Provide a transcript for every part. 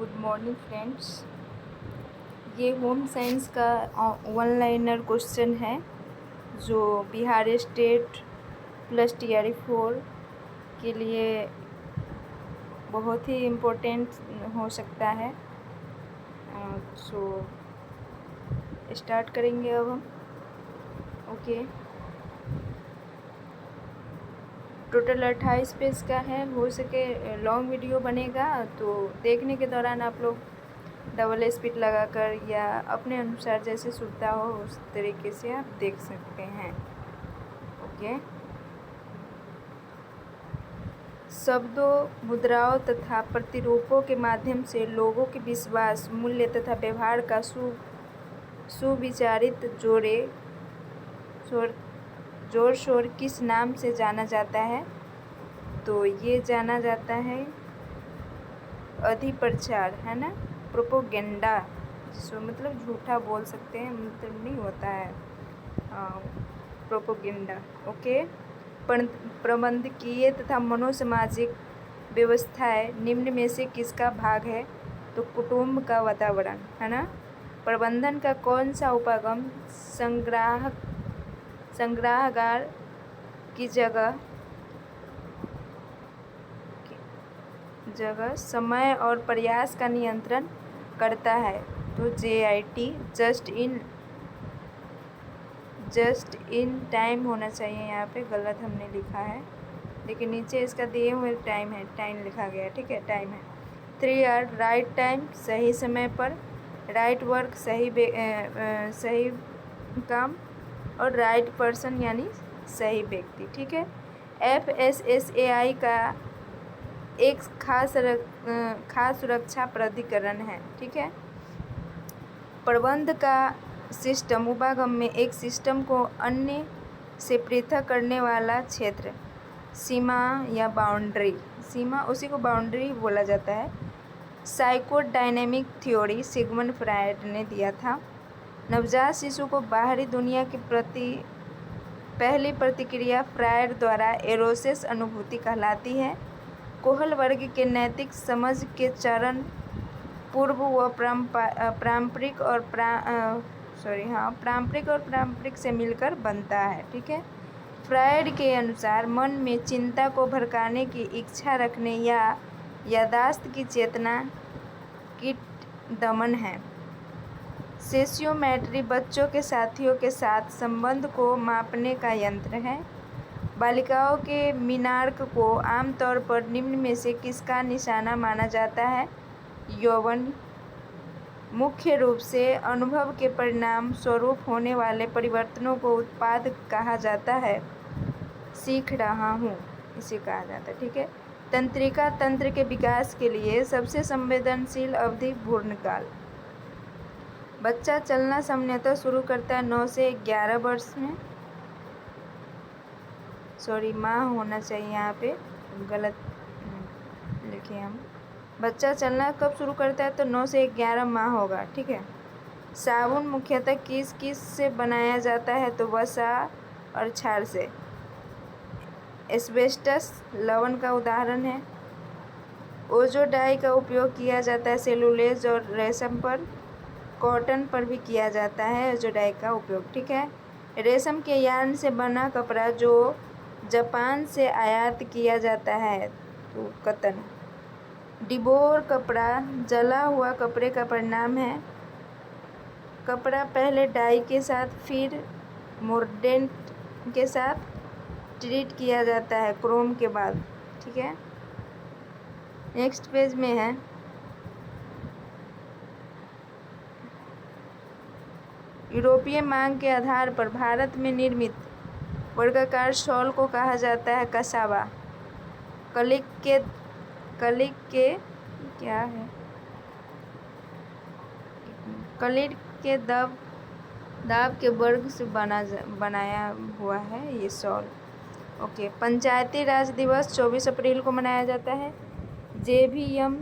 Good morning friends. ये home science का one liner question है जो बिहार स्टेट प्लस टीआरई 4 के लिए बहुत ही इम्पोर्टेंट हो सकता है। सो स्टार्ट करेंगे अब हम। ओके, टोटल 28 पेज का है। हो सके लॉन्ग वीडियो बनेगा तो देखने के दौरान आप लोग डबल स्पीड लगाकर या अपने अनुसार जैसे सुनता हो उस तरीके से आप देख सकते हैं। ओके, शब्दों, मुद्राओं तथा प्रतिरूपों के माध्यम से लोगों के विश्वास, मूल्य तथा व्यवहार का सुविचारित जोर शोर किस नाम से जाना जाता है? तो ये जाना जाता है अधिप्रचार, है ना, प्रोपोगेंडा, जिसको मतलब झूठा बोल सकते हैं, मतलब नहीं होता है प्रोपोगेंडा। ओके, प्रबंधकीय तथा मनोसामाजिक व्यवस्थाएं निम्न में से किसका भाग है? तो कुटुंब का वातावरण, है ना। प्रबंधन का कौन सा उपागम संग्रहागार की जगह समय और प्रयास का नियंत्रण करता है? तो JIT, जस्ट इन टाइम होना चाहिए। यहाँ पे गलत हमने लिखा है, लेकिन नीचे इसका दिए हुए टाइम है, टाइम लिखा गया है, ठीक है, टाइम है। 3R, राइट टाइम, सही समय पर, राइट वर्क, सही काम, और राइट पर्सन यानी सही व्यक्ति, ठीक है। FSSAI का एक खास सुरक्षा प्राधिकरण है, ठीक है। प्रबंध का सिस्टम उपागम में एक सिस्टम को अन्य से पृथक करने वाला क्षेत्र, सीमा या बाउंड्री, सीमा, उसी को बाउंड्री बोला जाता है। साइकोडायनेमिक थ्योरी सिगमंड फ्रायड ने दिया था। नवजात शिशु को बाहरी दुनिया के प्रति पहली प्रतिक्रिया फ्रायड द्वारा एरोसिस अनुभूति कहलाती है। कोहल वर्ग के नैतिक समझ के चरण पूर्व व पारंपरिक और पारंपरिक से मिलकर बनता है, ठीक है। फ्रायड के अनुसार मन में चिंता को भड़काने की इच्छा रखने या याददाश्त की चेतना कीट दमन है। सेसियोमेट्री बच्चों के साथियों के साथ संबंध को मापने का यंत्र है। बालिकाओं के मीनार्क को आमतौर पर निम्न में से किसका निशाना माना जाता है? यौवन। मुख्य रूप से अनुभव के परिणाम स्वरूप होने वाले परिवर्तनों को उत्पाद कहा जाता है। सीख रहा हूँ, इसे कहा जाता है, ठीक है। तंत्रिका तंत्र के विकास के लिए सबसे संवेदनशील अवधि भ्रूणकाल। बच्चा चलना सामान्यतः शुरू करता है 9 से 11 वर्ष में। माह होना चाहिए, यहाँ पे गलत लिखे हम। बच्चा चलना कब शुरू करता है? तो 9 से 11 माह होगा, ठीक है। साबुन मुख्यतः किस से बनाया जाता है? तो वसा और क्षार से। एस्बेस्टस लवण का उदाहरण है। ओजो डाई का उपयोग किया जाता है सेलुलोज और रेशम पर, कॉटन पर भी किया जाता है ओजो डाई का उपयोग, ठीक है। रेशम के यार्न से बना कपड़ा जो जापान से आयात किया जाता है, तो कतन। डिबोर कपड़ा जला हुआ कपड़े का परिणाम है। कपड़ा पहले डाई के साथ फिर मोर्डेंट के साथ ट्रीट किया जाता है क्रोम के बाद, ठीक है। नेक्स्ट पेज में है यूरोपीय मांग के आधार पर भारत में निर्मित वर्गाकार शॉल को कहा जाता है कसावा। कलिक के क्या है? कलिक के दाब के वर्ग से बनाया हुआ है ये शॉल। ओके, पंचायती राज दिवस 24 अप्रैल को मनाया जाता है। JVM,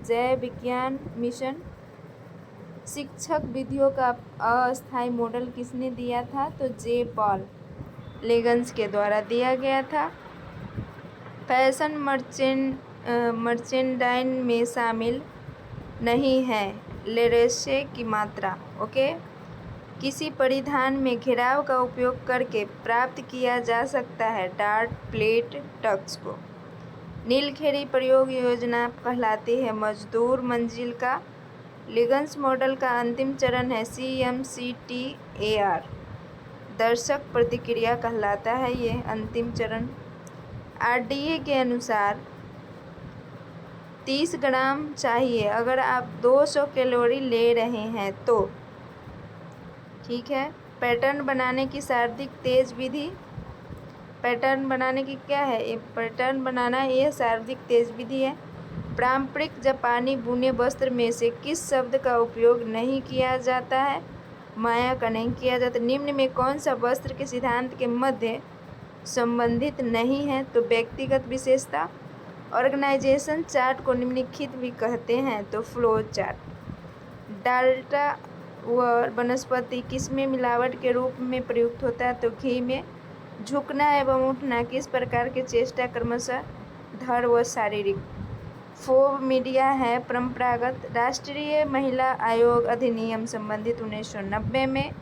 जय विज्ञान मिशन। शिक्षक विधियों का अस्थायी मॉडल किसने दिया था? तो J. पॉल लेगन्स के द्वारा दिया गया था। फैशन मर्चेंडाइन में शामिल नहीं है। लेरेशे की मात्रा। ओके। किसी परिधान में घेराव का उपयोग करके प्राप्त किया जा सकता है डार्ट प्लेट टक्स को। नीलखेड़ी प्रयोग योजना कहलाती है मजदूर मंजिल का। लिगन्स मॉडल का अंतिम चरण है CMCTAR। दर्शक प्रतिक्रिया कहलाता है ये अंतिम चरण। RDA के अनुसार 30 ग्राम चाहिए अगर आप 200 कैलोरी ले रहे हैं तो। ठीक है। पैटर्न बनाने की शारीरिक तेज विधि। पैटर्न बनाने की क्या है, ये पैटर्न बनाना ये शारीरिक तेज विधि है। पारंपरिक जापानी बुने वस्त्र में से किस शब्द का उपयोग नहीं किया जाता है? माया का नहीं किया जाता। निम्न में कौन सा वस्त्र के सिद्धांत के मध्य संबंधित नहीं है? तो व्यक्तिगत विशेषता। ऑर्गेनाइजेशन चार्ट को निम्नलिखित भी कहते हैं तो फ्लो चार्ट। डाल्टा व वनस्पति किसमें मिलावट के रूप में प्रयुक्त होता है? तो घी में। झुकना एवं उठना किस प्रकार के चेष्टा क्रमशः धड़ व शारीरिक। फोब मीडिया है परंपरागत। राष्ट्रीय महिला आयोग अधिनियम संबंधित 1990 में।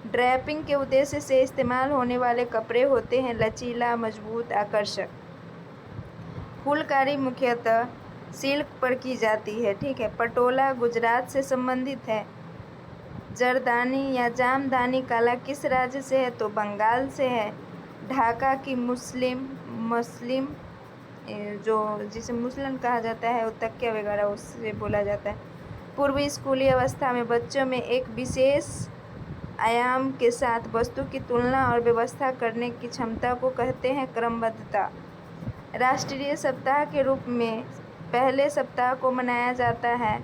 ड्रैपिंग के उद्देश्य से इस्तेमाल होने वाले कपड़े होते हैं लचीला, मजबूत, आकर्षक। फुलकारी मुख्यतः सिल्क पर की जाती है। ठीक है। पटोला गुजरात से संबंधित है। जरदानी या जामदानी कला किस राज्य से है? तो बंगाल से है। ढाका की मुस्लिम जो जिसे मुस्लिम कहा जाता है, वो तकिया वगैरह उससे बोला जाता है। पूर्व स्कूली अवस्था में बच्चों में एक विशेष आयाम के साथ वस्तु की तुलना और व्यवस्था करने की क्षमता को कहते हैं क्रमबद्धता। राष्ट्रीय सप्ताह के रूप में पहले सप्ताह को मनाया जाता है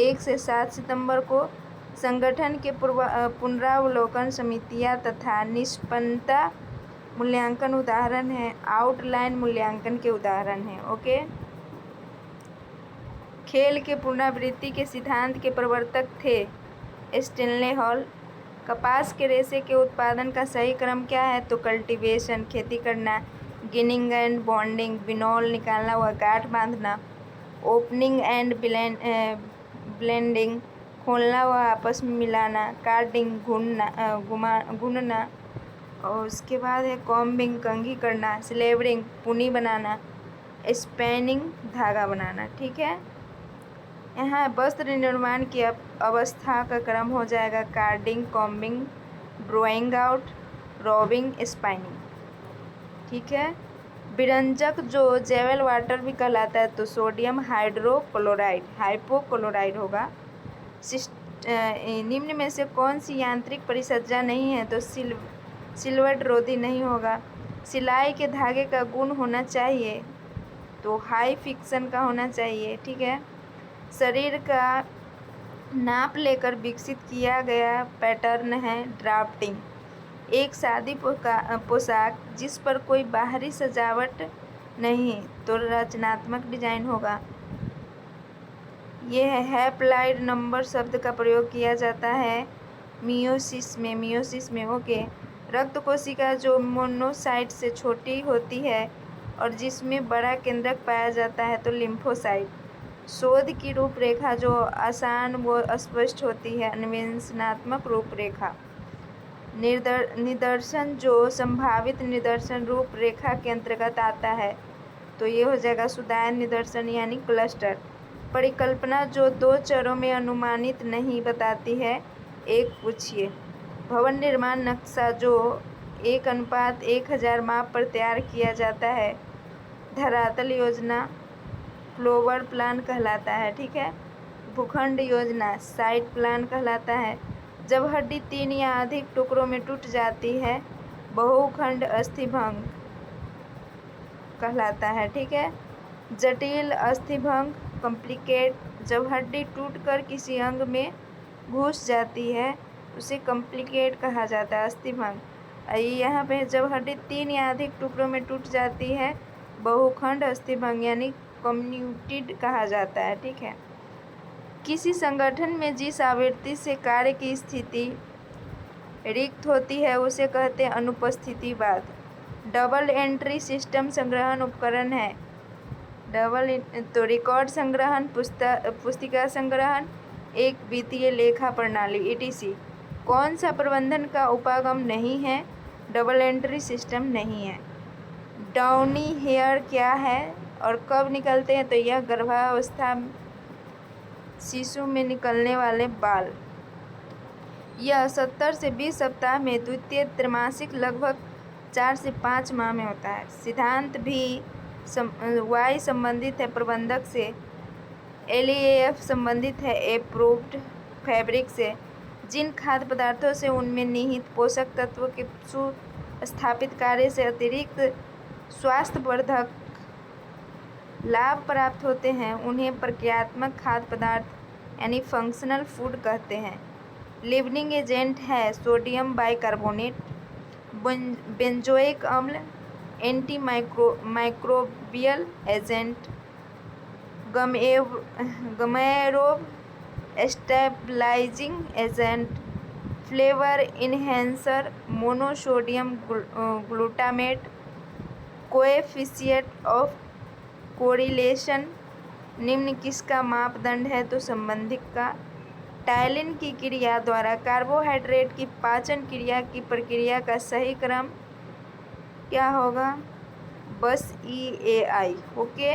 1 से 7 सितंबर को। संगठन के पुनरावलोकन समितियां तथा निष्पन्नता मूल्यांकन उदाहरण है। आउटलाइन मूल्यांकन के उदाहरण हैं। ओके। खेल के पुनरावृत्ति के सिद्धांत के प्रवर्तक थे स्टेनले हॉल। कपास के रेशे के उत्पादन का सही क्रम क्या है? तो कल्टीवेशन खेती करना, गिनिंग एंड बॉन्डिंग बिनौल निकालना व गांठ बांधना, ओपनिंग एंड ब्लेंडिंग खोलना व आपस में मिलाना, कार्डिंग गुनना, और उसके बाद है कॉम्बिंग कंघी करना, स्लेवरिंग पुनी बनाना, स्पैनिंग धागा बनाना। ठीक है। यहाँ वस्त्र निर्माण की अवस्था का क्रम हो जाएगा carding, combing, drawing out, robin, spinning. ठीक है। विरंजक जो जेवल वाटर भी कहलाता है तो सोडियम हाइपोक्लोराइड होगा। निम्न में से कौन सी यांत्रिक परिसज्जा नहीं है? तो सिल्वट रोधी नहीं होगा। सिलाई के धागे का गुण होना चाहिए तो हाई फिक्शन का होना चाहिए। ठीक है। शरीर का नाप लेकर विकसित किया गया पैटर्न है ड्राफ्टिंग। एक सादी पोशाक जिस पर कोई बाहरी सजावट नहीं तो रचनात्मक डिजाइन होगा। यह हैप्लॉइड नंबर शब्द का प्रयोग किया जाता है मियोसिस में। ओके। रक्त कोशिका जो मोनोसाइट से छोटी होती है और जिसमें बड़ा केंद्रक पाया जाता है तो लिम्फोसाइट। शोध की रूपरेखा जो आसान व स्पष्ट होती है अन्वेषणात्मक रूपरेखा। निदर्शन जो संभावित निदर्शन रूपरेखा के अंतर्गत आता है तो ये हो जाएगा सुधार निदर्शन यानी क्लस्टर। परिकल्पना जो 2 चरों में अनुमानित नहीं बताती है। एक पूछिए। भवन निर्माण नक्शा जो 1:1000 माप पर तैयार किया जाता है धरातल योजना फ्लोवर प्लान कहलाता है। ठीक है। भूखंड योजना साइट प्लान कहलाता है। जब हड्डी 3 या अधिक टुकड़ों में टूट जाती है बहुखंड अस्थिभंग कहलाता है। ठीक है। जटिल अस्थिभंग कॉम्प्लिकेट जब हड्डी टूटकर किसी अंग में घुस जाती है उसे कॉम्प्लिकेट कहा जाता है अस्थिभंग। यहाँ पे जब हड्डी 3 या अधिक टुकड़ों में टूट जाती है बहुखंड अस्थिभंग यानी कम्यूटेड कहा जाता है। ठीक है। किसी संगठन में जिस आवृत्ति से कार्य की स्थिति रिक्त होती है उसे कहते हैं अनुपस्थितिवाद। डबल एंट्री सिस्टम संग्रहण उपकरण है तो रिकॉर्ड संग्रहण, पुस्तिका संग्रहण, एक वित्तीय लेखा प्रणाली ETC। कौन सा प्रबंधन का उपागम नहीं है? डबल एंट्री सिस्टम नहीं है। डाउनी हेयर क्या है और कब निकलते हैं? तो यह गर्भावस्था शिशु में निकलने वाले बाल। यह 70 से 20 सप्ताह में द्वितीय त्रैमासिक लगभग 4 से 5 माह में होता है। सिद्धांत भी Y संबंधित है प्रबंधक से, LEAF संबंधित है अप्रूव्ड फैब्रिक से। जिन खाद्य पदार्थों से उनमें निहित पोषक तत्व के सुस्थापित कार्य से अतिरिक्त स्वास्थ्यवर्धक लाभ प्राप्त होते हैं उन्हें प्रक्रियात्मक खाद्य पदार्थ यानी फंक्शनल फूड कहते हैं। लिवनिंग एजेंट है सोडियम बाइकार्बोनेट, बेंजोइक अम्ल, anti microbial agent, gum arabic stabilising agent, flavour enhancer, monosodium glutamate, coefficient of correlation निम्न किसका मापदंड है? तो संबंधित का। टाइलिन की क्रिया द्वारा कार्बोहाइड्रेट की पाचन क्रिया की प्रक्रिया का सही क्रम क्या होगा? बस EAI। ओके,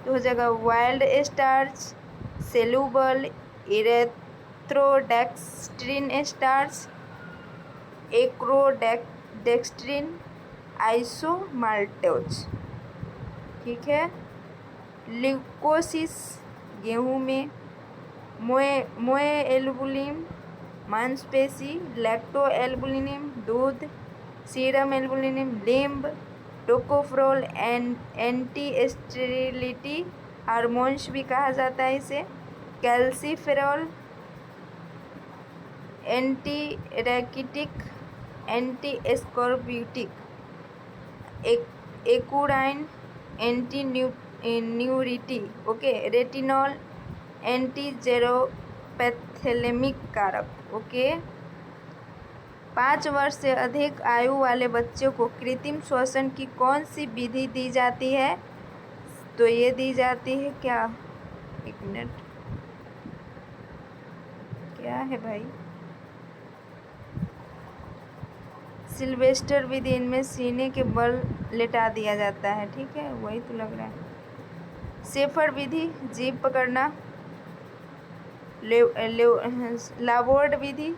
तो हो जाएगा वाइल्ड स्टार्च, सेलुबल, इरेथ्रोडेक्स्ट्रिन स्टार्च, एक्रोडेक्स्ट्रिन, आइसोमाल्टोज। ठीक है। ल्यूकोसिस गेहूं में, मोएल्बुलिन मांसपेशी, लैक्टो एल्बुलिन दूध, serum albumin lymph, tocopherol anti sterility hormones भी कहा जाता है इसे, calciferol anti rachitic anti scorbutic, aneurin anti neuritic, okay, retinol anti xerophthalmic कारक। ओके, 5 वर्ष से अधिक आयु वाले बच्चों को कृत्रिम श्वसन की कौन सी विधि दी जाती है? तो ये दी जाती है क्या? एक मिनट, क्या है भाई? सिल्वेस्टर विधि। इनमें सीने के बल लेटा दिया जाता है। ठीक है, वही तो लग रहा है। शेफर विधि, जीभ पकड़ना। लाबोर्ड विधि,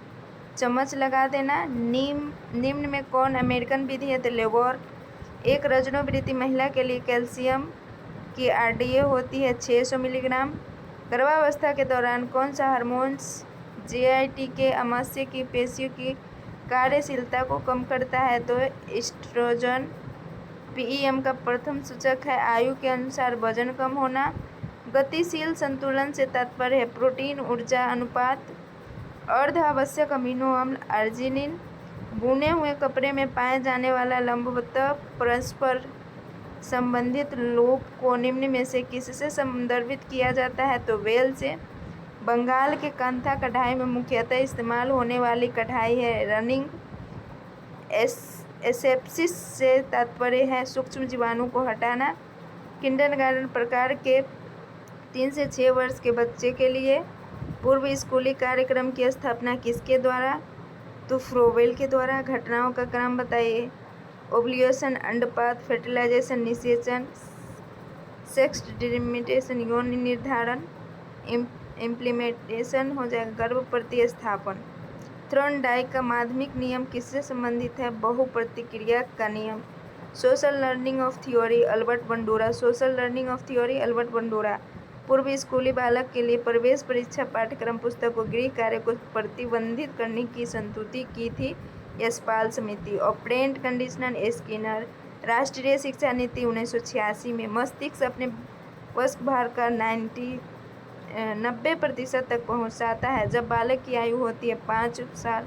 चम्मच लगा देना। निम्न में कौन अमेरिकन विधि है? तो लेबोर। एक रजनोवृत्ति महिला के लिए कैल्शियम की RDA होती है 600 मिलीग्राम। गर्भावस्था के दौरान कौन सा हार्मोन्स GIT आमाशय की पेशियों की कार्यशीलता को कम करता है? तो एस्ट्रोजन। PEM का प्रथम सूचक है आयु के अनुसार वजन कम होना। गतिशील संतुलन से तात्पर्य है प्रोटीन ऊर्जा अनुपात। अर्ध आवश्यक अमीनो अम्ल अर्जिनिन। बुने हुए कपड़े में पाए जाने वाला लंबवत परस्पर संबंधित लोब को निम्न में से किससे संदर्भित किया जाता है? तो वेल से। बंगाल के कांथा कढ़ाई में मुख्यतः इस्तेमाल होने वाली कढ़ाई है रनिंग। एसेप्सिस से तात्पर्य है सूक्ष्म जीवाणु को हटाना। किंडरगार्टन प्रकार के 3 से 6 वर्ष के बच्चे के लिए पूर्व स्कूली कार्यक्रम की स्थापना किसके द्वारा? तो फ्रोवेल के द्वारा। घटनाओं का क्रम बताइए। ओव्यूलेशन अंडपात, फर्टिलाइजेशन निषेचन, सेक्स डिटरमिनेशन यौन निर्धारण, इम्प्लीमेंटेशन हो जाएगा गर्भ प्रतिस्थापन। थॉर्नडाइक का माध्यमिक नियम किससे संबंधित है? बहुप्रतिक्रिया का नियम। Social learning of theory Albert Bandura. Social learning of theory Albert Bandura. पूर्व स्कूली बालक के लिए प्रवेश परीक्षा पाठ्यक्रम पुस्तकों गृह कार्य को प्रतिबंधित करने की संस्तुति की थी यशपाल समिति। Operant conditioner Skinner. राष्ट्रीय शिक्षा नीति 1986 में मस्तिष्क अपने वयस्क भार का 90% तक पहुंचाता है जब बालक की आयु होती है 5 साल।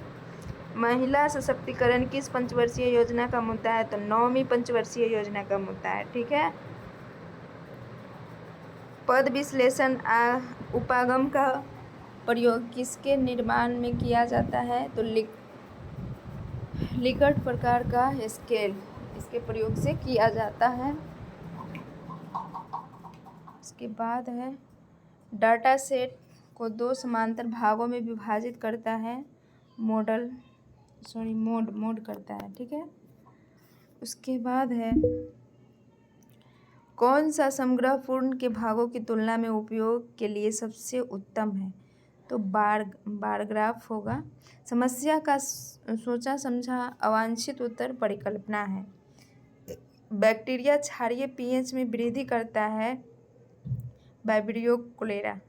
महिला सशक्तिकरण किस पंचवर्षीय योजना का मुद्दा है? तो 9वीं पंचवर्षीय योजना का मुद्दा है। ठीक है। पद विश्लेषण उपागम का प्रयोग किसके निर्माण में किया जाता है? तो लिकर्ट प्रकार का स्केल इसके प्रयोग से किया जाता है। उसके बाद है डाटा सेट को 2 समांतर भागों में विभाजित करता है, मोड करता है, ठीक है। उसके बाद है कौन सा समग्र पूर्ण के भागों की तुलना में उपयोग के लिए सबसे उत्तम है, तो बार ग्राफ होगा। समस्या का सोचा समझा अवांछित उत्तर परिकल्पना है। बैक्टीरिया क्षारीय पीएच में वृद्धि करता है, वाइब्रियो कोलेरा।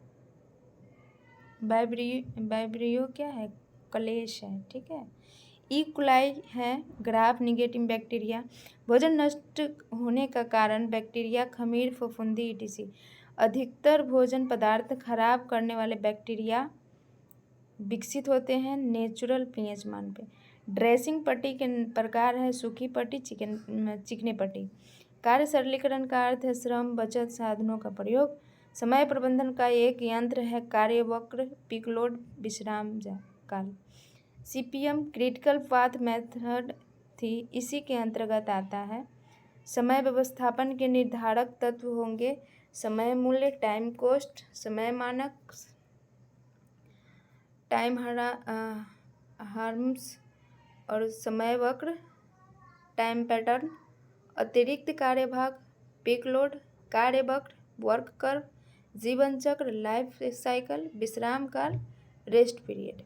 वाइब्रियो क्या है, क्लेश है, ठीक है। ई कोलाई है ग्राफ निगेटिव बैक्टीरिया। भोजन नष्ट होने का कारण बैक्टीरिया, खमीर, फफूंदी etc। अधिकतर भोजन पदार्थ खराब करने वाले बैक्टीरिया विकसित होते हैं नेचुरल पीएच मान पे। ड्रेसिंग पट्टी के प्रकार है सूखी पट्टी, चिकनी पट्टी। कार्य सरलीकरण का अर्थ है श्रम बचत, साधनों का प्रयोग। समय प्रबंधन का एक यंत्र है कार्यवक्र, पीक लोड, विश्राम काल। CPM क्रिटिकल पाथ मेथड थी, इसी के अंतर्गत आता है। समय व्यवस्थापन के निर्धारक तत्व होंगे समय मूल्य, टाइम कॉस्ट, समय मानक, टाइम हार्म्स और समय वक्र, टाइम पैटर्न। अतिरिक्त कार्यभाग, पीक लोड, कार्यवक्र, वर्क कर्व, जीवन चक्र, लाइफ साइकिल, विश्राम काल, रेस्ट पीरियड।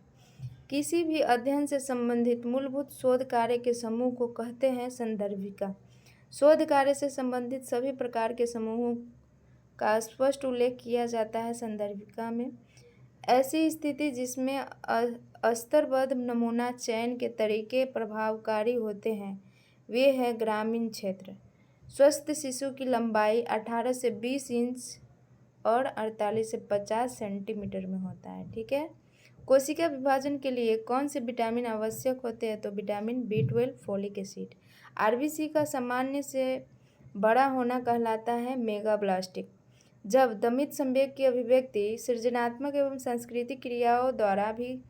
किसी भी अध्ययन से संबंधित मूलभूत शोध कार्य के समूह को कहते हैं संदर्भिका। शोध कार्य से संबंधित सभी प्रकार के समूहों का स्पष्ट उल्लेख किया जाता है संदर्भिका में। ऐसी स्थिति जिसमें स्तरबद्ध नमूना चयन के तरीके प्रभावकारी होते हैं वे है ग्रामीण क्षेत्र। स्वस्थ शिशु की लंबाई 18 से 20 इंच और 48 से 50 सेंटीमीटर में होता है, ठीक है। कोशिका विभाजन के लिए कौन से विटामिन आवश्यक होते हैं, तो vitamin B12, folic acid. RBC का सामान्य से बड़ा होना कहलाता है मेगाब्लास्टिक। जब दमित संवेग की अभिव्यक्ति सृजनात्मक एवं सांस्कृतिक क्रियाओं द्वारा भी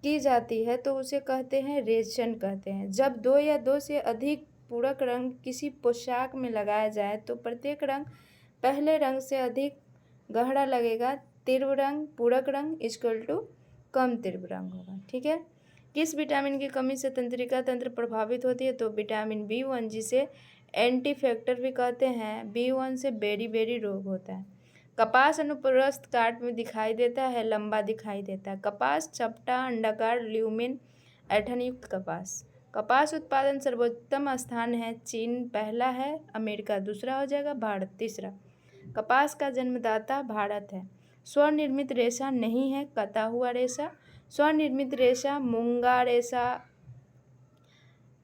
की जाती है तो उसे कहते हैं रेचन कहते हैं। जब 2 या 2 से अधिक पूरक रंग किसी पोशाक में लगाया जाए तो प्रत्येक रंग पहले रंग से अधिक गहरा लगेगा। तीव्र रंग, पूरक रंग इक्वल टू कम तीव्र रंग होगा, ठीक है। किस विटामिन की कमी से तंत्रिका तंत्र प्रभावित होती है, तो विटामिन B1, जिसे एंटी फैक्टर भी कहते हैं। B1 से बेरी रोग होता है। कपास अनुप्रस्थ काट में दिखाई देता है, लंबा दिखाई देता है। कपास चपटा, अंडाकार, ल्यूमेन, ऐंठन युक्त कपास। कपास उत्पादन सर्वोत्तम स्थान है चीन पहला है, अमेरिका दूसरा हो जाएगा, भारत तीसरा। कपास का जन्मदाता भारत है। स्वनिर्मित रेशा नहीं है, कता हुआ रेशा। स्वनिर्मित रेशा मूंगा रेशा,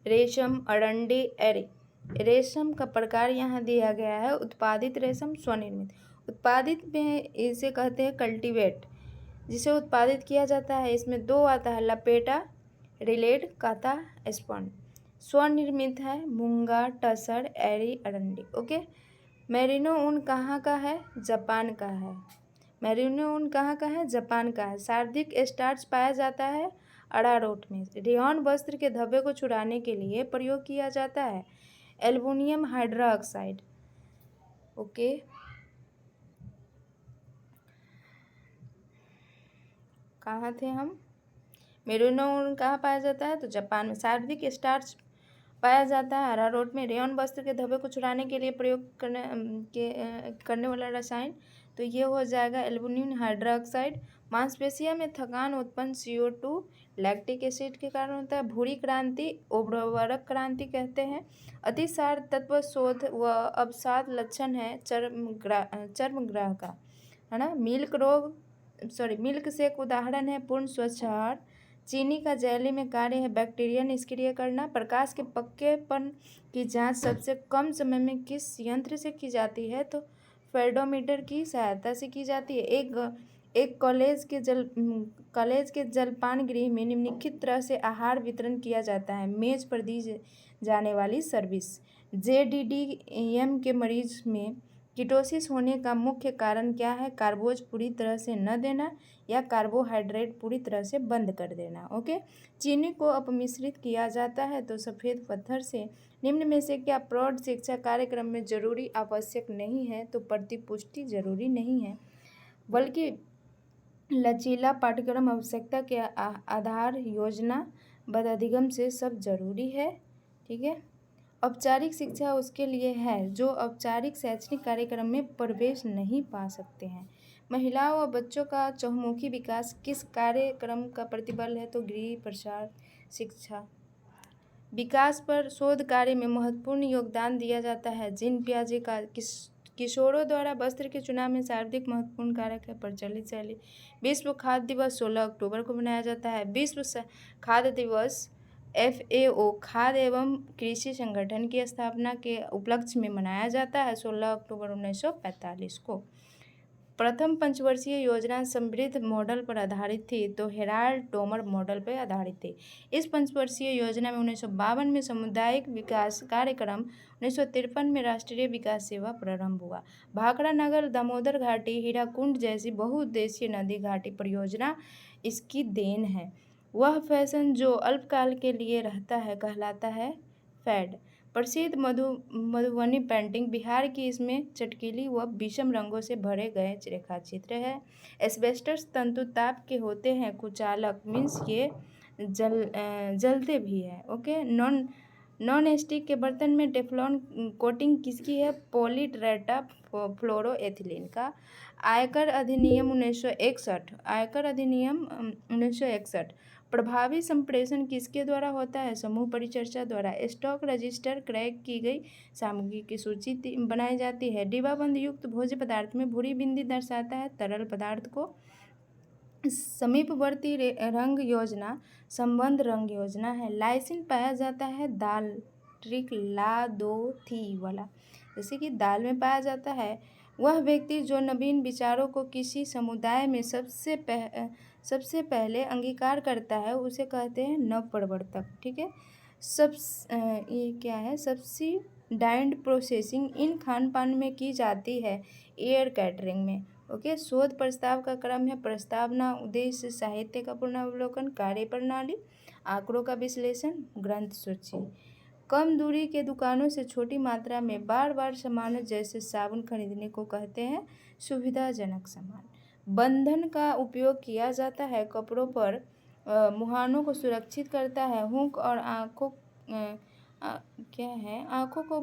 रेशम, अरंडी, एरी। रेशम का प्रकार यहाँ दिया गया है। उत्पादित रेशम, स्वनिर्मित। उत्पादित में इसे कहते हैं कल्टीवेट, जिसे उत्पादित किया जाता है। इसमें 2 आता है, लपेटा, रिलेड, काता, स्पॉन। स्वनिर्मित है मूंगा, टसर, एरी, अरंडी, ओके। मेरिनो ऊन कहाँ का है, जापान का है। मेरिनो ऊन कहाँ का है, जापान का है। सर्वाधिक स्टार्च पाया जाता है अरारोट में। रेयॉन वस्त्र के धब्बे को छुड़ाने के लिए प्रयोग किया जाता है एल्युमिनियम हाइड्रोक्साइड, ओके। कहाँ थे हम, मेरिनो ऊन कहाँ पाया जाता है, तो जापान में। सर्वाधिक स्टार्च पाया जाता है अरारोट में। रेयॉन वस्त्र के धब्बे को छुड़ाने के लिए प्रयोग करने वाला रसायन, तो ये हो जाएगा एल्युमिनियम हाइड्रोक्साइड। मांसपेशियों में थकान उत्पन्न CO2 लैक्टिक एसिड के कारण होता है। भूरी क्रांति, उर्वरक क्रांति कहते हैं। अतिसार तत्व शोध व अवसाद लक्षण है चर्मग्रह का, है ना। मिल्क शेक उदाहरण है पूर्ण स्वच्छ आहार। चीनी का जैली में कार्य है बैक्टीरिया निष्क्रिय करना। प्रकाश के पक्केपन की जांच सबसे कम समय में किस यंत्र से की जाती है, तो फेडोमीटर की सहायता से की जाती है। एक कॉलेज के जलपान गृह में निम्नलिखित तरह से आहार वितरण किया जाता है। मेज पर दी जाने वाली सर्विस। JDDM के मरीज में कीटोसिस होने का मुख्य कारण क्या है? कार्बोज पूरी तरह से न देना या कार्बोहाइड्रेट पूरी तरह से बंद कर देना। ओके, चीनी को अपमिश्रित किया जाता है तो सफ़ेद पत्थर से निम्न में से क्या प्रौढ़ शिक्षा कार्यक्रम में जरूरी आवश्यक नहीं है? तो प्रतिपुष्टि जरूरी नहीं है, बल्कि लचीला पाठ्यक्रम आवश्यकता के आधार योजना बद अधिगम से सब जरूरी है। ठीक है, औपचारिक शिक्षा उसके लिए है जो औपचारिक शैक्षणिक कार्यक्रम में प्रवेश नहीं पा सकते हैं। महिलाओं और बच्चों का चहुमुखी विकास किस कार्यक्रम का प्रतिबल है? तो गृह प्रसार शिक्षा विकास पर शोध कार्य में महत्वपूर्ण योगदान दिया जाता है। जिन पियाजे का किशोरों द्वारा वस्त्र के चुनाव में सर्वाधिक महत्वपूर्ण कारक है प्रचलित शैली। विश्व खाद्य दिवस 16 अक्टूबर को मनाया जाता है। विश्व खाद्य दिवस FAO खाद्य एवं कृषि संगठन की स्थापना के उपलक्ष्य में मनाया जाता है 16 अक्टूबर 1945 को। प्रथम पंचवर्षीय योजना समृद्ध मॉडल पर आधारित थी तो हेराल्ड टोमर मॉडल पर आधारित थी। इस पंचवर्षीय योजना में 1952 में सामुदायिक विकास कार्यक्रम, 1953 में राष्ट्रीय विकास सेवा प्रारंभ हुआ। भाखड़ा नगर, दामोदर घाटी, हीराकुंड जैसी बहुउद्देशीय नदी घाटी परियोजना इसकी देन है। वह फैशन जो अल्पकाल के लिए रहता है कहलाता है फैड। प्रसिद्ध मधुबनी पेंटिंग बिहार की, इसमें चटकीली व विषम रंगों से भरे गए रेखाचित्र है। एस्बेस्टस तंतु ताप के होते हैं, कुचालक मीन्स ये जलते भी है। ओके, नॉन स्टिक के बर्तन में टेफ्लॉन कोटिंग किसकी है? पॉलीट्रेटा फ्लोरोएथिलीन का। आयकर अधिनियम 1961, आयकर अधिनियम 1961। प्रभावी संप्रेषण किसके द्वारा होता है? समूह परिचर्चा द्वारा। स्टॉक रजिस्टर क्रय की गई सामग्री की सूची बनाई जाती है। डिब्बाबंद युक्त भोज्य पदार्थ में भूरी बिंदी दर्शाता है तरल पदार्थ को। समीपवर्ती रंग योजना संबंध रंग योजना है। लाइसिन पाया जाता है दाल ट्रिक ला दो थी वाला, जैसे कि दाल में पाया जाता है। वह व्यक्ति जो नवीन विचारों को किसी समुदाय में सबसे पहले अंगीकार करता है उसे कहते हैं नवप्रवर्तक। ठीक है, ये क्या है? सब्सिडाइज्ड प्रोसेसिंग इन खान पान में की जाती है एयर कैटरिंग में। ओके, शोध प्रस्ताव का क्रम है प्रस्तावना, उद्देश्य, साहित्य का पुनरावलोकन, कार्यप्रणाली, आंकड़ों का विश्लेषण, ग्रंथ सूची। कम दूरी के दुकानों से छोटी मात्रा में बार बार सामानों जैसे साबुन खरीदने को कहते हैं सुविधाजनक सामान। बंधन का उपयोग किया जाता है कपड़ों पर, मुहानों को सुरक्षित करता है। हुक और आँखों आँखों को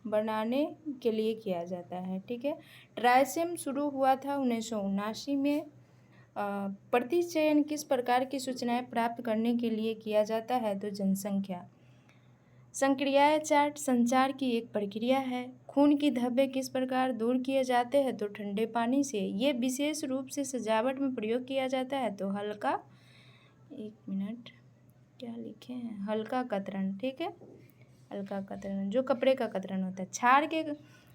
बनाने के लिए किया जाता है। ठीक है, ट्राइसेम शुरू हुआ था 1979 में। प्रतिचयन किस प्रकार की सूचनाएं प्राप्त करने के लिए किया जाता है? तो जनसंख्या। संक्रियाएं चार्ट संचार की एक प्रक्रिया है। खून की धब्बे किस प्रकार दूर किए जाते हैं? तो ठंडे पानी से। ये विशेष रूप से सजावट में प्रयोग किया जाता है तो हल्का, एक मिनट क्या लिखे हैं, हल्का कतरन। ठीक है, हल्का कतरन जो कपड़े का कतरन होता है। क्षार के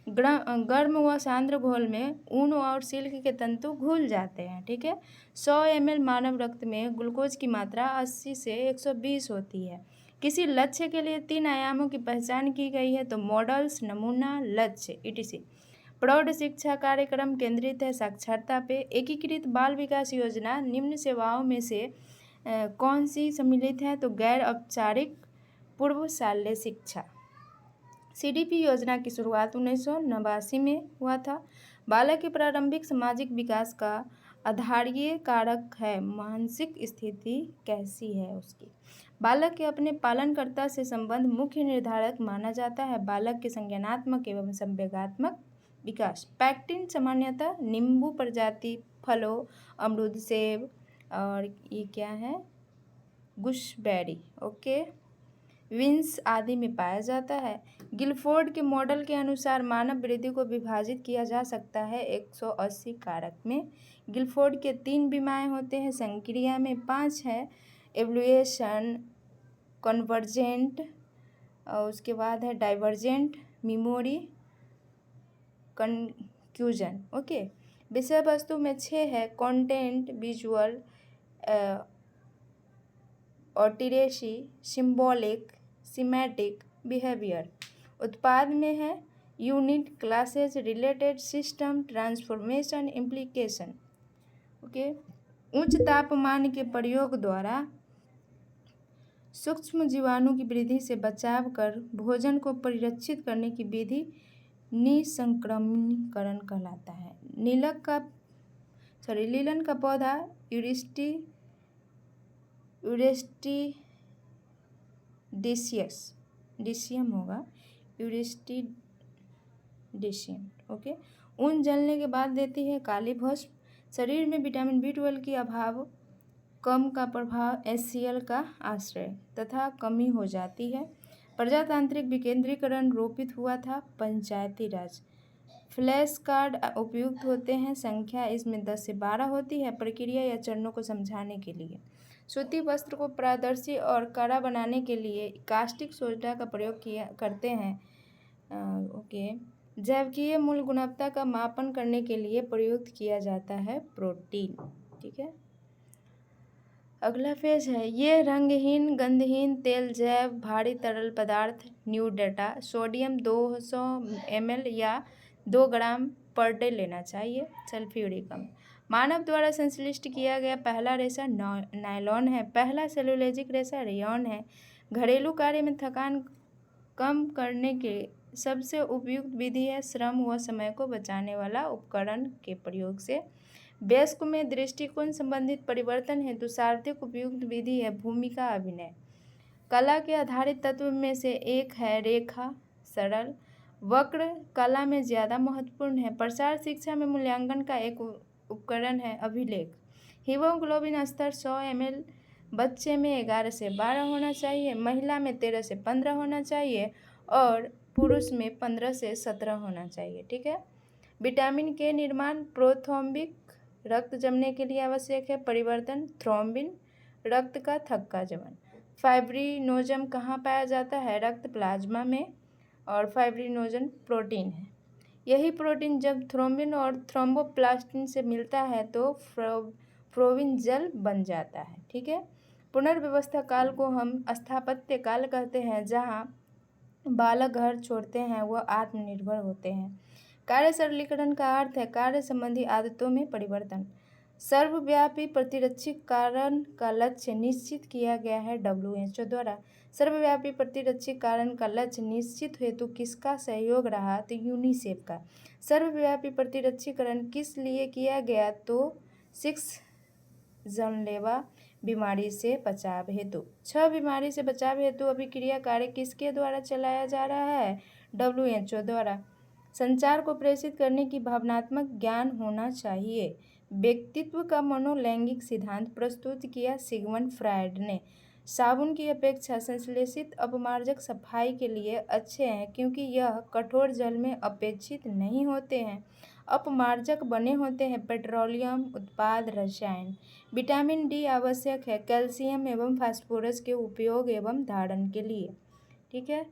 गर्म व सांद्र घोल में ऊन और सिल्क के तंतु घुल जाते हैं। ठीक है, 100 ml मानव रक्त में ग्लूकोज की मात्रा 80 से 120 होती है। किसी लक्ष्य के लिए 3 आयामों की पहचान की गई है तो मॉडल्स, नमूना, लक्ष्य etc। प्रौढ़ शिक्षा कार्यक्रम केंद्रित है साक्षरता पे। एकीकृत बाल विकास योजना निम्न सेवाओं में से कौन सी सम्मिलित है? तो गैर औपचारिक पूर्व शालेय शिक्षा। CDP योजना की शुरुआत 1989 में हुआ था। बालक के प्रारंभिक सामाजिक विकास का आधारीय कारक है मानसिक स्थिति कैसी है उसकी। बालक के अपने पालनकर्ता से संबंध मुख्य निर्धारक माना जाता है बालक के संज्ञानात्मक एवं संवेगात्मक विकास। पैक्टिन सामान्यतः नींबू प्रजाति फलों, अमरूद, सेब और ये क्या है, गुशबेरी, ओके, विंस आदि में पाया जाता है। गिलफोर्ड के मॉडल के अनुसार मानव वृद्धि को विभाजित किया जा सकता है 180 कारक में। गिलफोर्ड के 3 विमाएँ होते हैं, संक्रिया में 5 है, एवोल्यूशन, कन्वर्जेंट और उसके बाद है डाइवर्जेंट, मेमोरी, कंक्लूजन। ओके, विषय वस्तु में 6 है, content, visual, auditory, symbolic, semantic, behaviour. उत्पाद में है unit classes related system transformation implication. Okay, उच्च तापमान के प्रयोग द्वारा सूक्ष्म जीवाणु की वृद्धि से बचाव कर भोजन को परिरक्षित करने की विधि निसंक्रमणीकरण कहलाता है। लीलन का पौधा डिसियम होगा, यूरिस्टिडिशियम। ओके, ऊन जलने के बाद देती है काली भस्म। शरीर में विटामिन B12 की अभाव कम का प्रभाव HCl का आश्रय तथा कमी हो जाती है। प्रजातांत्रिक विकेंद्रीकरण रोपित हुआ था। पंचायती राज फ्लैश कार्ड उपयुक्त होते हैं। संख्या इसमें 10 से 12 होती है। प्रक्रिया या चरणों को समझाने के लिए सूती वस्त्र को पारदर्शी और कड़ा बनाने के लिए कास्टिक सोडा का प्रयोग करते हैं। ओके, जैविकीय मूल गुणवत्ता का मापन करने के लिए प्रयुक्त किया जाता है प्रोटीन। ठीक है, अगला पेज है। ये रंगहीन गंधहीन तेल जैव भारी तरल पदार्थ न्यू डेटा सोडियम 200 ml या 2 ग्राम पर डे लेना चाहिए। सल्फ्यूरिक अम्ल मानव द्वारा संश्लिष्ट किया गया पहला रेशा नायलॉन है। पहला सेलुलोजिक रेशा रेयॉन है। घरेलू कार्य में थकान कम करने के सबसे उपयुक्त विधि है श्रम व समय को बचाने वाला उपकरण के प्रयोग से। वयस्क में दृष्टिकोण संबंधित परिवर्तन हेतु सार्थक उपयुक्त विधि है भूमिका अभिनय। कला के आधारित तत्व में से एक है रेखा सरल वक्र कला में ज़्यादा महत्वपूर्ण है। प्रसार शिक्षा में मूल्यांकन का एक उपकरण है अभिलेख। हीमोग्लोबिन स्तर 100 ml बच्चे में 11 से 12 होना चाहिए, महिला में 13 से 15 होना चाहिए और पुरुष में 15 से 17 होना चाहिए। ठीक है, विटामिन के निर्माण प्रोथ्रोम्बिक रक्त जमने के लिए आवश्यक है। परिवर्तन थ्रोम्बिन रक्त का थक्का जमन। फाइब्रिनोजन कहाँ पाया जाता है? रक्त प्लाज्मा में, और फाइब्रिनोजन प्रोटीन है। यही प्रोटीन जब थ्रोम्बिन और थ्रोम्बोप्लास्टिन से मिलता है तो प्रोविन जल बन जाता है। ठीक है, पुनर्व्यवस्था काल को हम स्थापत्य काल कहते हैं, जहाँ बालक घर छोड़ते हैं वह आत्मनिर्भर होते हैं। कार्य सरलीकरण का अर्थ है कार्य संबंधी आदतों में परिवर्तन। सर्वव्यापी प्रतिरक्षी कारण का लक्ष्य निश्चित किया गया है WHO द्वारा। सर्वव्यापी प्रतिरक्षी कारण का लक्ष्य निश्चित हेतु किसका सहयोग रहा? तो यूनिसेफ का। सर्वव्यापी प्रतिरक्षीकरण किस लिए किया गया? तो 6 जानलेवा बीमारी से बचाव हेतु। 6 बीमारी से बचाव हेतु अभिक्रिया कार्य किसके द्वारा चलाया जा रहा है? WHO द्वारा। संचार को प्रेषित करने की भावनात्मक ज्ञान होना चाहिए। व्यक्तित्व का मनोलैंगिक सिद्धांत प्रस्तुत किया सिगमंड फ्रायड ने। साबुन की अपेक्षा संश्लेषित अपमार्जक सफाई के लिए अच्छे हैं क्योंकि यह कठोर जल में अपेक्षित नहीं होते हैं। अपमार्जक बने होते हैं पेट्रोलियम उत्पाद रसायन। विटामिन D आवश्यक है कैल्शियम एवं फास्फोरस के उपयोग एवं धारण के लिए। ठीक है,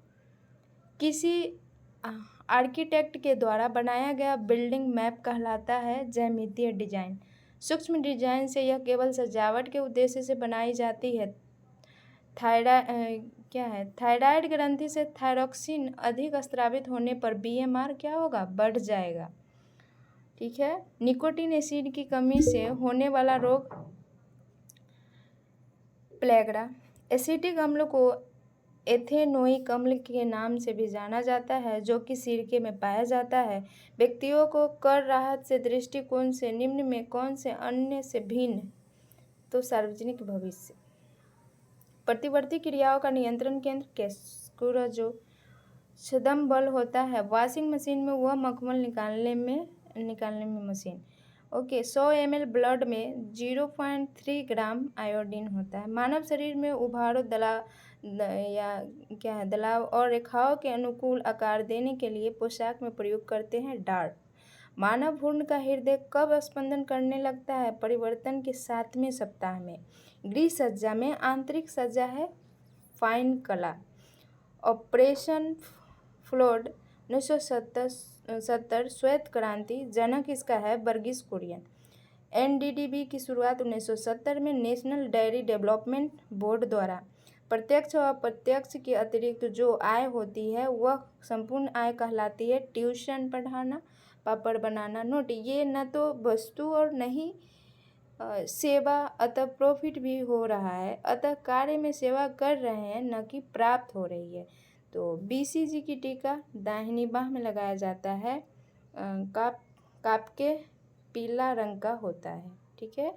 किसी आर्किटेक्ट के द्वारा बनाया गया बिल्डिंग मैप कहलाता है ज्यामितीय डिजाइन। सूक्ष्म डिजाइन से यह केवल सजावट के उद्देश्य से बनाई जाती है। थायराइड ग्रंथि से थायरॉक्सिन अधिक स्रावित होने पर BMR क्या होगा? बढ़ जाएगा। ठीक है, निकोटीन एसिड की कमी से होने वाला रोग प्लेगरा। एसिटिक अम्ल को एथेनोइक अम्ल के नाम से भी जाना जाता है जो कि सिरके में पाया जाता है। व्यक्तियों को कर राहत से दृष्टिकोण से निम्न में कौन से अन्य से भिन्न? तो सार्वजनिक भविष्य। प्रतिवर्ती क्रियाओं का नियंत्रण केंद्र कैस्कुरा जो छदम बल होता है। वॉशिंग मशीन में वह मखमल निकालने में मशीन। ओके, 100 ml ब्लड में 0.3 ग्राम आयोडीन होता है। मानव शरीर में उभारों दलाव और रेखाओं के अनुकूल आकार देने के लिए पोशाक में प्रयोग करते हैं डार्ट। मानव भ्रूण का हृदय कब स्पंदन करने लगता है? परिवर्तन के 7वें सप्ताह में। गृह सज्जा में आंतरिक सज्जा है फाइन कला। ऑपरेशन फ्लोड 1970 श्वेत क्रांति। जनक इसका है वर्गीस कुरियन। NDDB की शुरुआत 1970 में नेशनल डेयरी डेवलपमेंट बोर्ड द्वारा। प्रत्यक्ष और अप्रत्यक्ष के अतिरिक्त जो आय होती है वह संपूर्ण आय कहलाती है। ट्यूशन पढ़ाना, पापड़ बनाना। नोट, ये न तो वस्तु और न ही सेवा, अतः प्रॉफिट भी हो रहा है, अतः कार्य में सेवा कर रहे हैं, न कि प्राप्त हो रही है। तो BCG की टीका दाहिनी बाह में लगाया जाता है। काप के पीला रंग का होता है, ठीक है।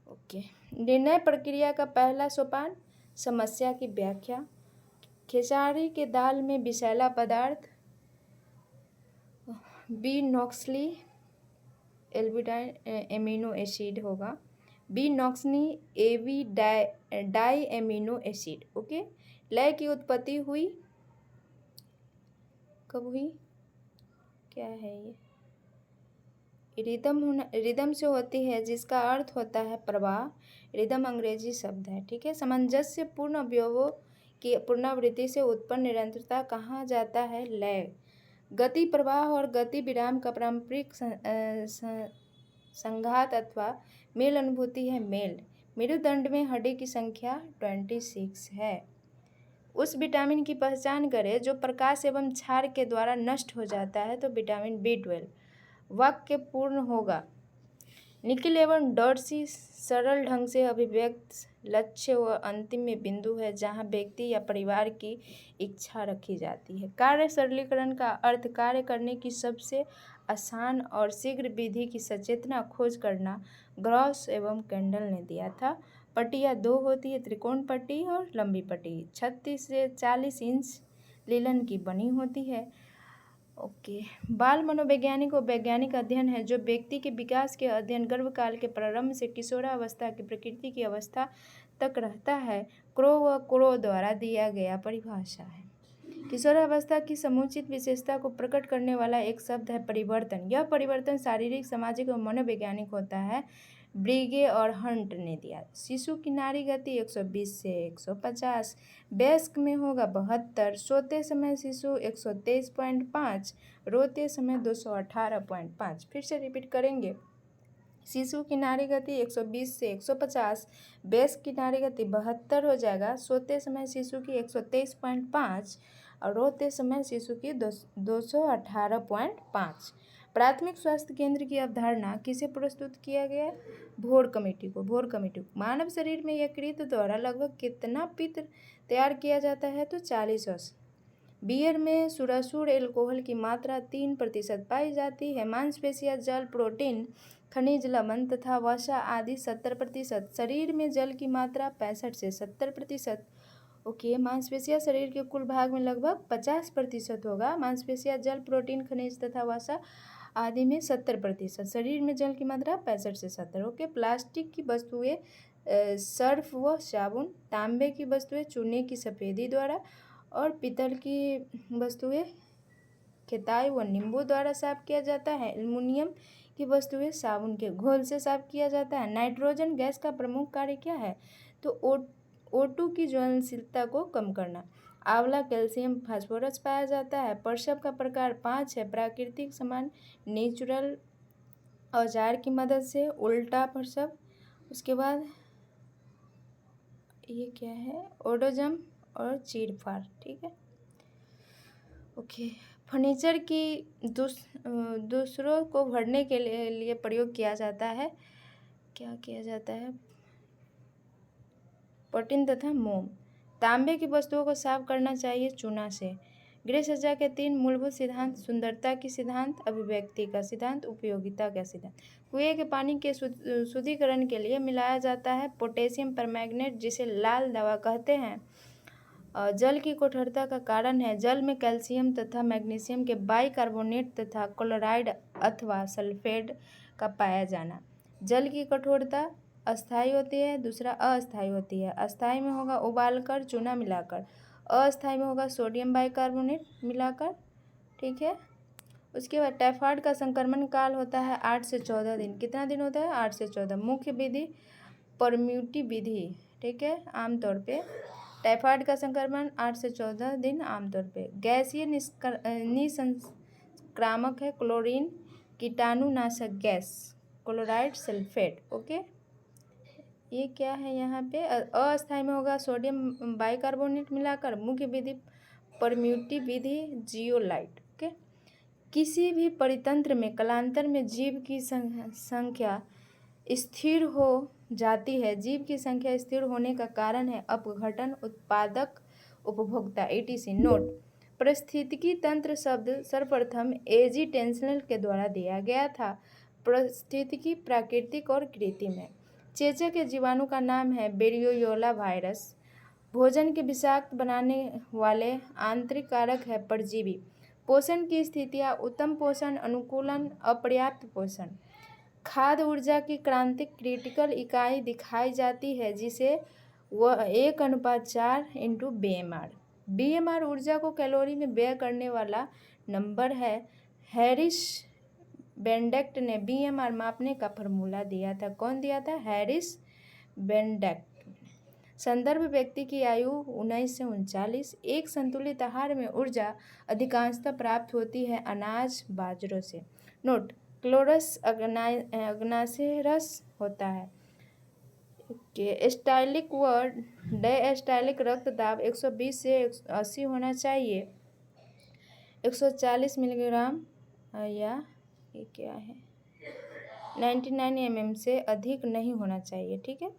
ओके। निर्णय प्रक्रिया का पहला सोपान, समस्या की व्याख्या। खेसारी के दाल में विषैला पदार्थ बिनॉक्सली एल्बिडाइन एमिनो एसिड होगा। बिनॉक्सनी एवी डाई एमिनो एसिड। ओके। लय की उत्पत्ति हुई कब हुई, क्या है ये, रिदम से होती है, जिसका अर्थ होता है प्रवाह। रिदम अंग्रेजी शब्द है, ठीक है। सामंजस्य पूर्ण अवयवों की पुनरावृत्ति से उत्पन्न निरंतरता कहा जाता है लय। गति प्रवाह और गति विराम का पारंपरिक संघात अथवा मेल अनुभूति है मेल। मेरुदंड में हड्डी की संख्या 26 है। उस विटामिन की पहचान करें जो प्रकाश एवं क्षार के द्वारा नष्ट हो जाता है, तो विटामिन B12। वाक्य पूर्ण होगा। निकिल एवं डॉर्सी सरल ढंग से अभिव्यक्त लक्ष्य व अंतिम में बिंदु है जहां व्यक्ति या परिवार की इच्छा रखी जाती है। कार्य सरलीकरण का अर्थ कार्य करने की सबसे आसान और शीघ्र विधि की सचेतना खोज करना ग्रॉस एवं कैंडल ने दिया था। पट्टियाँ 2 होती है, त्रिकोण पट्टी और लंबी पट्टी। 36 से 40 इंच लीलन की बनी होती है। ओके। बाल मनोवैज्ञानिक और वैज्ञानिक अध्ययन है जो व्यक्ति के विकास के अध्ययन गर्भकाल के प्रारंभ से किशोरावस्था की प्रकृति की अवस्था तक रहता है। क्रो द्वारा दिया गया परिभाषा है। किशोरावस्था की समुचित विशेषता को प्रकट करने वाला एक शब्द है परिवर्तन। यह परिवर्तन शारीरिक, सामाजिक और मनोवैज्ञानिक होता है। ब्रिगे और हंट ने दिया। शिशु की नाड़ी गति 120 से 150, वयस्क में होगा 72, सोते समय शिशु 123.5, रोते समय 218.5। फिर से रिपीट करेंगे। शिशु की नाड़ी गति 120 से 150, वयस्क की नाड़ी गति 72 हो जाएगा। सोते समय शिशु की 123.5 और रोते समय शिशु की 218.5। प्राथमिक स्वास्थ्य केंद्र की अवधारणा किसे प्रस्तुत किया गया? भोर कमेटी को। मानव शरीर में यकृत द्वारा लगभग कितना पित्त तैयार किया जाता है? तो 40। बियर में सुरासुर एल्कोहल की मात्रा 3% पाई जाती है। मांसपेशियां, जल, प्रोटीन, खनिज, लवण तथा वसा आदि 70%। शरीर में जल की मात्रा 65 से 70%। ओके। मांसपेशियां शरीर के कुल भाग में लगभग 50% होगा। मांसपेशियां, जल, प्रोटीन, खनिज तथा वसा आदि में 70%। शरीर में जल की मात्रा 65 से 70। ओके। प्लास्टिक की वस्तुएं सर्फ व साबुन, तांबे की वस्तुएं चूने की सफ़ेदी द्वारा और पीतल की वस्तुएं खेताई व नींबू द्वारा साफ किया जाता है। एल्युमिनियम की वस्तुएं साबुन के घोल से साफ किया जाता है। नाइट्रोजन गैस का प्रमुख कार्य क्या है? तो O2 की ज्वलनशीलता को कम करना। आंवला कैल्शियम फास्फोरस पाया जाता है। प्रसव का प्रकार 5 है। प्राकृतिक समान नेचुरल औजार की मदद से उल्टा प्रसव। उसके बाद ये क्या है? ओडोजम और चीरफाड़, ठीक है। ओके। फर्नीचर की दूसरों को भरने के लिए प्रयोग किया जाता है। क्या किया जाता है? पटिन तथा मोम। तांबे की वस्तुओं को साफ करना चाहिए चूना से। गृह सज्जा के 3 मूलभूत सिद्धांत: सुंदरता की सिद्धांत, अभिव्यक्ति का सिद्धांत, उपयोगिता का सिद्धांत। कुएं के पानी के शुद्धिकरण के लिए मिलाया जाता है पोटेशियम परमैंगनेट, जिसे लाल दवा कहते हैं। जल की कठोरता का कारण है जल में कैल्शियम तथा मैग्नीशियम के बाइकार्बोनेट तथा क्लोराइड अथवा सल्फेट का पाया जाना। जल की कठोरता अस्थायी होती है, दूसरा अस्थायी होती है। अस्थायी में होगा उबालकर, चूना मिलाकर। अस्थायी में होगा सोडियम बाइकार्बोनेट मिलाकर, ठीक है। उसके बाद टाइफाइड का संक्रमण काल होता है 8 से 14 दिन। कितना दिन होता है? 8 से 14। मुख्य विधि परम्यूटी विधि, ठीक है। आमतौर पे टाइफाइड का संक्रमण 8 से 14 दिन आमतौर पे। गैसीय निसंक्रामक है क्लोरीन, कीटाणुनाशक गैस, क्लोराइड, सल्फेट। ओके। ये क्या है यहाँ पे, अस्थाई में होगा सोडियम बाइकार्बोनेट मिलाकर, मुख्य विधि परम्यूटिव विधि जियोलाइट। ओके। किसी भी परितंत्र में कालांतर में जीव की संख्या स्थिर हो जाती है। जीव की संख्या स्थिर होने का कारण है अपघटन, उत्पादक, उपभोक्ता etc। नोट: पारिस्थितिकी तंत्र शब्द सर्वप्रथम एजी टेंसनल के द्वारा दिया गया था। पारिस्थितिकी प्राकृतिक और कृत्रिम है। चेचक के जीवाणु का नाम है बेरियोला वायरस। भोजन के विषाक्त बनाने वाले आंतरिक कारक है परजीवी। पोषण की स्थितियाँ: उत्तम पोषण, अनुकूलन, अपर्याप्त पोषण। खाद्य ऊर्जा की क्रांतिक क्रिटिकल इकाई दिखाई जाती है जिसे वह 1:4 × BMR। BMR ऊर्जा को कैलोरी में व्यय करने वाला नंबर है। हैरिस बेंडेक्ट ने BMR मापने का फॉर्मूला दिया था। कौन दिया था? हैरिस बेंडेक्ट। संदर्भ: व्यक्ति की आयु 19 से 39। एक संतुलित आहार में ऊर्जा अधिकांशतः प्राप्त होती है अनाज बाजरों से। नोट: क्लोरस अग्नासेरस होता है। स्टाइलिक व डायस्टाइलिक रक्तदाब 120 से 80 होना चाहिए। 140 मिलीग्राम या ये क्या है 99 mm से अधिक नहीं होना चाहिए। ठीक है।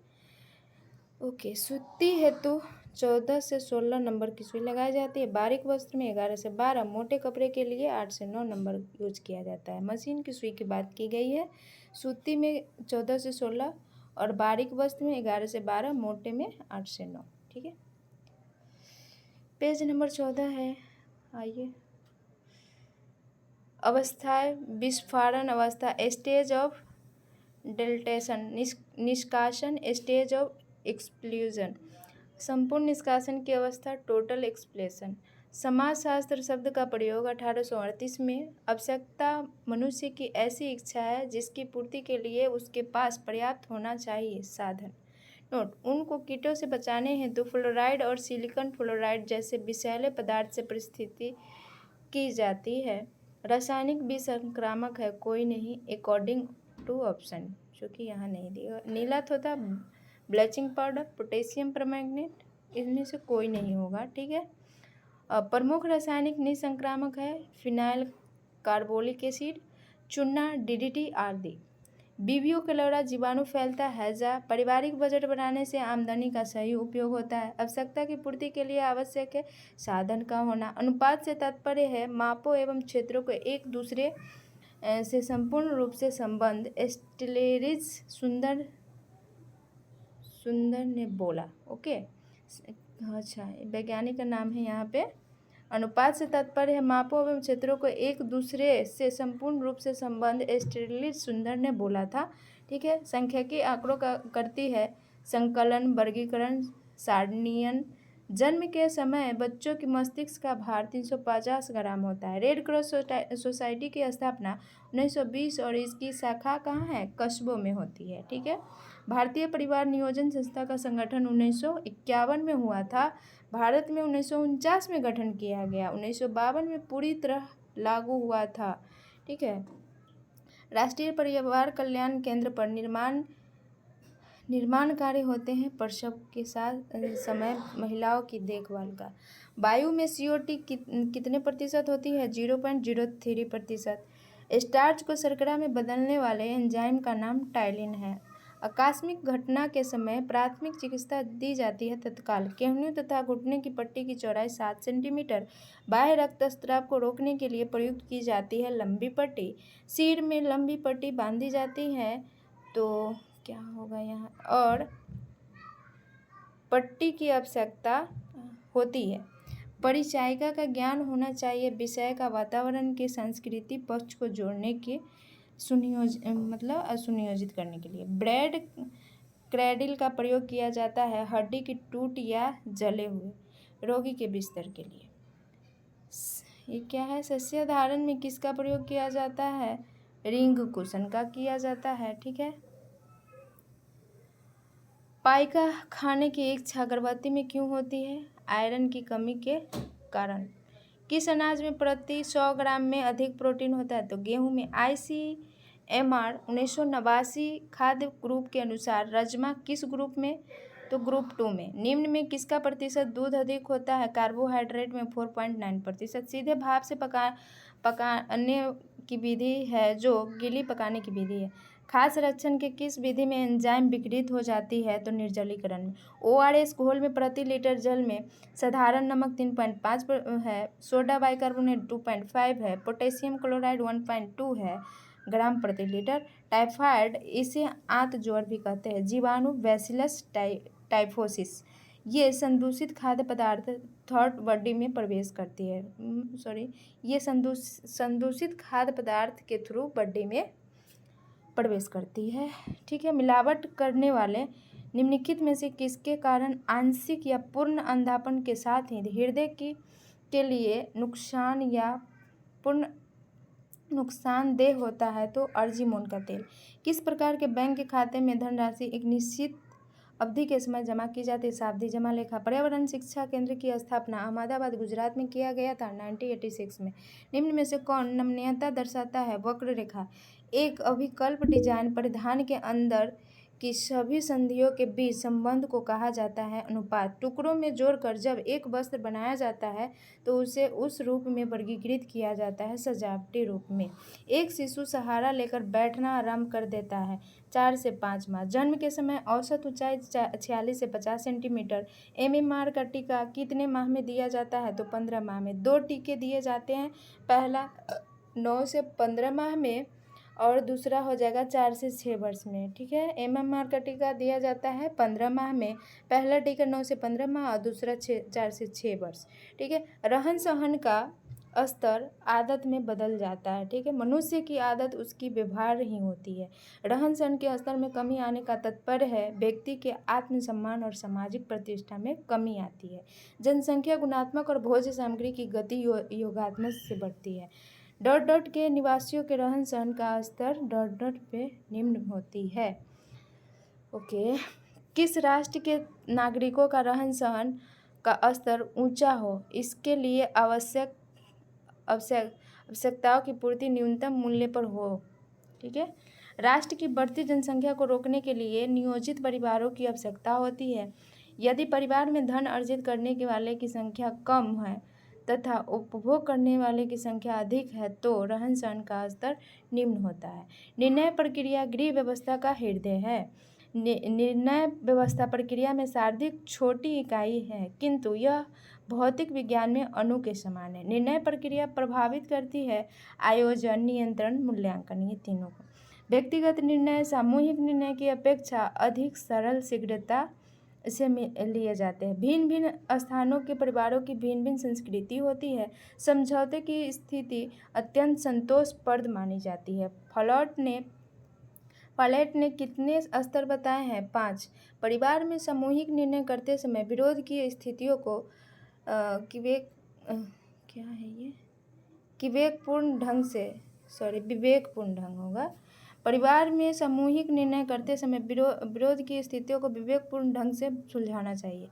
ओके। सूती हेतु 14 से 16 नंबर की सुई लगाई जाती है। बारीक वस्त्र में 11 से 12, मोटे कपड़े के लिए 8 से 9 नंबर यूज किया जाता है। मशीन की सुई की बात की गई है। सूती में 14 से 16 और बारीक वस्त्र में 11 से 12, मोटे में 8 से 9। ठीक है। पेज नंबर 14 है। आइए। अवस्थाएं: विस्फारण अवस्था, स्टेज ऑफ डेल्टेशन, निष्कासन, स्टेज ऑफ एक्सप्लोजन, संपूर्ण निष्कासन की अवस्था, टोटल एक्सप्लेशन। समाजशास्त्र शब्द का प्रयोग 1838 में। आवश्यकता: मनुष्य की ऐसी इच्छा है जिसकी पूर्ति के लिए उसके पास पर्याप्त होना चाहिए साधन। नोट: उनको कीटों से बचाने हेतु फ्लोराइड और सिलिकॉन फ्लोराइड जैसे विषैले पदार्थ से परिस्थिति की जाती है। रासायनिक विसंक्रामक है कोई नहीं, अकॉर्डिंग टू ऑप्शन, जो कि यहाँ नहीं दिया। नीला तोता, ब्लीचिंग पाउडर, पोटेशियम परमैंगनेट, इनमें से कोई नहीं होगा। ठीक है। प्रमुख रासायनिक निसंक्रामक है फिनाइल कार्बोलिक एसिड, चूना, DDT आदि। बीबियो क्लोरा जीवाणु फैलता है। हैजा: पारिवारिक बजट बनाने से आमदनी का सही उपयोग होता है। आवश्यकता की पूर्ति के लिए आवश्यक है साधन का होना। अनुपात से तात्पर्य है मापों एवं क्षेत्रों को एक दूसरे से संपूर्ण रूप से संबंध। स्टेलेरिज सुंदर ने बोला। ओके। अच्छा, वैज्ञानिक का नाम है यहाँ पे। अनुपात से तात्पर्य है मापों एवं क्षेत्रों को एक दूसरे से संपूर्ण रूप से संबंध। स्टेलिज सुंदर ने बोला था। ठीक है। सांख्यिकी आंकड़ों का करती है संकलन, वर्गीकरण, सारणीयन। जन्म के समय बच्चों की मस्तिष्क का भार 350 ग्राम होता है। रेड क्रॉस सोसाइटी की स्थापना 1920 और इसकी शाखा कहाँ है? कस्बों में होती है। ठीक है। भारतीय परिवार नियोजन संस्था का संगठन 1951 में हुआ था। भारत में 1949 में गठन किया गया। 1952 में पूरी तरह लागू हुआ था। ठीक है। राष्ट्रीय परिवार कल्याण केंद्र पर निर्माण कार्य होते हैं। प्रसव के साथ समय महिलाओं की देखभाल का। वायु में CO2 कितने प्रतिशत होती है? 0.03%। स्टार्च को शर्करा में बदलने वाले एंजाइम का नाम टाइलिन है। आकस्मिक घटना के समय प्राथमिक चिकित्सा दी जाती है तत्काल। केहूँ तथा घुटने की पट्टी की चौड़ाई 7 सेंटीमीटर। बाह्य रक्तस्राव को रोकने के लिए प्रयुक्त की जाती है लंबी पट्टी। सिर में लंबी पट्टी बांधी जाती है तो क्या होगा यहाँ, और पट्टी की आवश्यकता होती है। परिचायिका का ज्ञान होना चाहिए विषय का, वातावरण के संस्कृति पक्ष को जोड़ने के सुनियोजित करने के लिए। ब्रेड क्रैडल का प्रयोग किया जाता है हड्डी की टूट या जले हुए रोगी के बिस्तर के लिए। ये क्या है? सस्य धारण में किसका प्रयोग किया जाता है? रिंग कुशन का किया जाता है। ठीक है। पाइका खाने की इच्छा गर्भवती में क्यों होती है? आयरन की कमी के कारण। किस अनाज में प्रति 100 ग्राम में अधिक प्रोटीन होता है? तो गेहूं में। MR 1989 खाद्य ग्रुप के अनुसार राजमा किस ग्रुप में? तो ग्रुप 2 में। निम्न में किसका प्रतिशत दूध अधिक होता है? कार्बोहाइड्रेट में 4.9%। सीधे भाप से पकाने की विधि है जो गीली पकाने की विधि है। खास संरक्षण के किस विधि में एंजाइम विकृत हो जाती है? तो निर्जलीकरण में। ORS घोल में प्रति लीटर जल में साधारण नमक 3.5 है, सोडा बाइकार्बोनेट 2.5 है, पोटेशियम क्लोराइड 1.2 है ग्राम प्रति लीटर। टाइफाइड, इसे आंत ज्वर भी कहते हैं, जीवाणु बैसिलस टाइफोसिस, ये संदूषित खाद्य पदार्थ थर्ड बॉडी में प्रवेश करती है। ये संदूषित खाद्य पदार्थ के थ्रू बॉडी में प्रवेश करती है। ठीक है। मिलावट करने वाले निम्नलिखित में से किसके कारण आंशिक या पूर्ण अंधापन के साथ ही हृदय के लिए नुकसान या पूर्ण नुकसानदेह होता है? तो अर्जिमोन का तेल। किस प्रकार के बैंक के खाते में धनराशि एक निश्चित अवधि के समय जमा की जाती है? सावधि जमा लेखा। पर्यावरण शिक्षा केंद्र की स्थापना अहमदाबाद गुजरात में किया गया था 1986 में। निम्न में से कौन नमनीयता दर्शाता है? वक्र रेखा। एक अभिकल्प डिजाइन परिधान के अंदर की सभी संधियों के बीच संबंध को कहा जाता है अनुपात। टुकड़ों में जोड़कर जब एक वस्त्र बनाया जाता है तो उसे उस रूप में वर्गीकृत किया जाता है सजावटी रूप में। एक शिशु सहारा लेकर बैठना आरंभ कर देता है 4 से 5 माह। जन्म के समय औसत ऊंचाई 46 से 50 सेंटीमीटर। MMR का टीका कितने माह में दिया जाता है? तो 15 माह में। 2 टीके दिए जाते हैं, पहला 9 से 15 माह में और दूसरा हो जाएगा 4 से 6 वर्ष में। ठीक है। MMR का टीका दिया जाता है 15 माह में, पहला टीका 9 से 15 माह और दूसरा 4 से 6 वर्ष। ठीक है। रहन सहन का स्तर आदत में बदल जाता है। ठीक है। मनुष्य की आदत उसकी व्यवहार ही होती है। रहन सहन के स्तर में कमी आने का तात्पर्य है व्यक्ति के आत्मसम्मान और सामाजिक प्रतिष्ठा में कमी आती है। जनसंख्या गुणात्मक और भोज्य सामग्री की गति योगात्मक से बढ़ती है। डॉट डॉट के निवासियों के रहन सहन का स्तर डॉट डॉट पे निम्न होती है। ओके। किस राष्ट्र के नागरिकों का रहन सहन का स्तर ऊंचा हो, इसके लिए आवश्यकताओं की पूर्ति न्यूनतम मूल्य पर हो? ठीक है। राष्ट्र की बढ़ती जनसंख्या को रोकने के लिए नियोजित परिवारों की आवश्यकता होती है। यदि परिवार में धन अर्जित करने के वाले की संख्या कम है तथा उपभोग करने वाले की संख्या अधिक है तो रहन सहन का स्तर निम्न होता है। निर्णय प्रक्रिया गृह व्यवस्था का हृदय है। निर्णय व्यवस्था प्रक्रिया में शारीरिक छोटी इकाई है किंतु यह भौतिक विज्ञान में अणु के समान है। निर्णय प्रक्रिया प्रभावित करती है आयोजन, नियंत्रण, मूल्यांकन, ये तीनों को। व्यक्तिगत निर्णय सामूहिक निर्णय की अपेक्षा अधिक सरल शीघ्रता से लिए जाते हैं। भिन्न भिन्न स्थानों के परिवारों की भिन्न भिन्न संस्कृति होती है। समझौते की स्थिति अत्यंत संतोषप्रद मानी जाती है। फलेट ने कितने स्तर बताए हैं? 5। परिवार में सामूहिक निर्णय करते समय विरोध की स्थितियों को विवेकपूर्ण ढंग होगा। परिवार में सामूहिक निर्णय करते समय विरोध की स्थितियों को विवेकपूर्ण ढंग से सुलझाना चाहिए।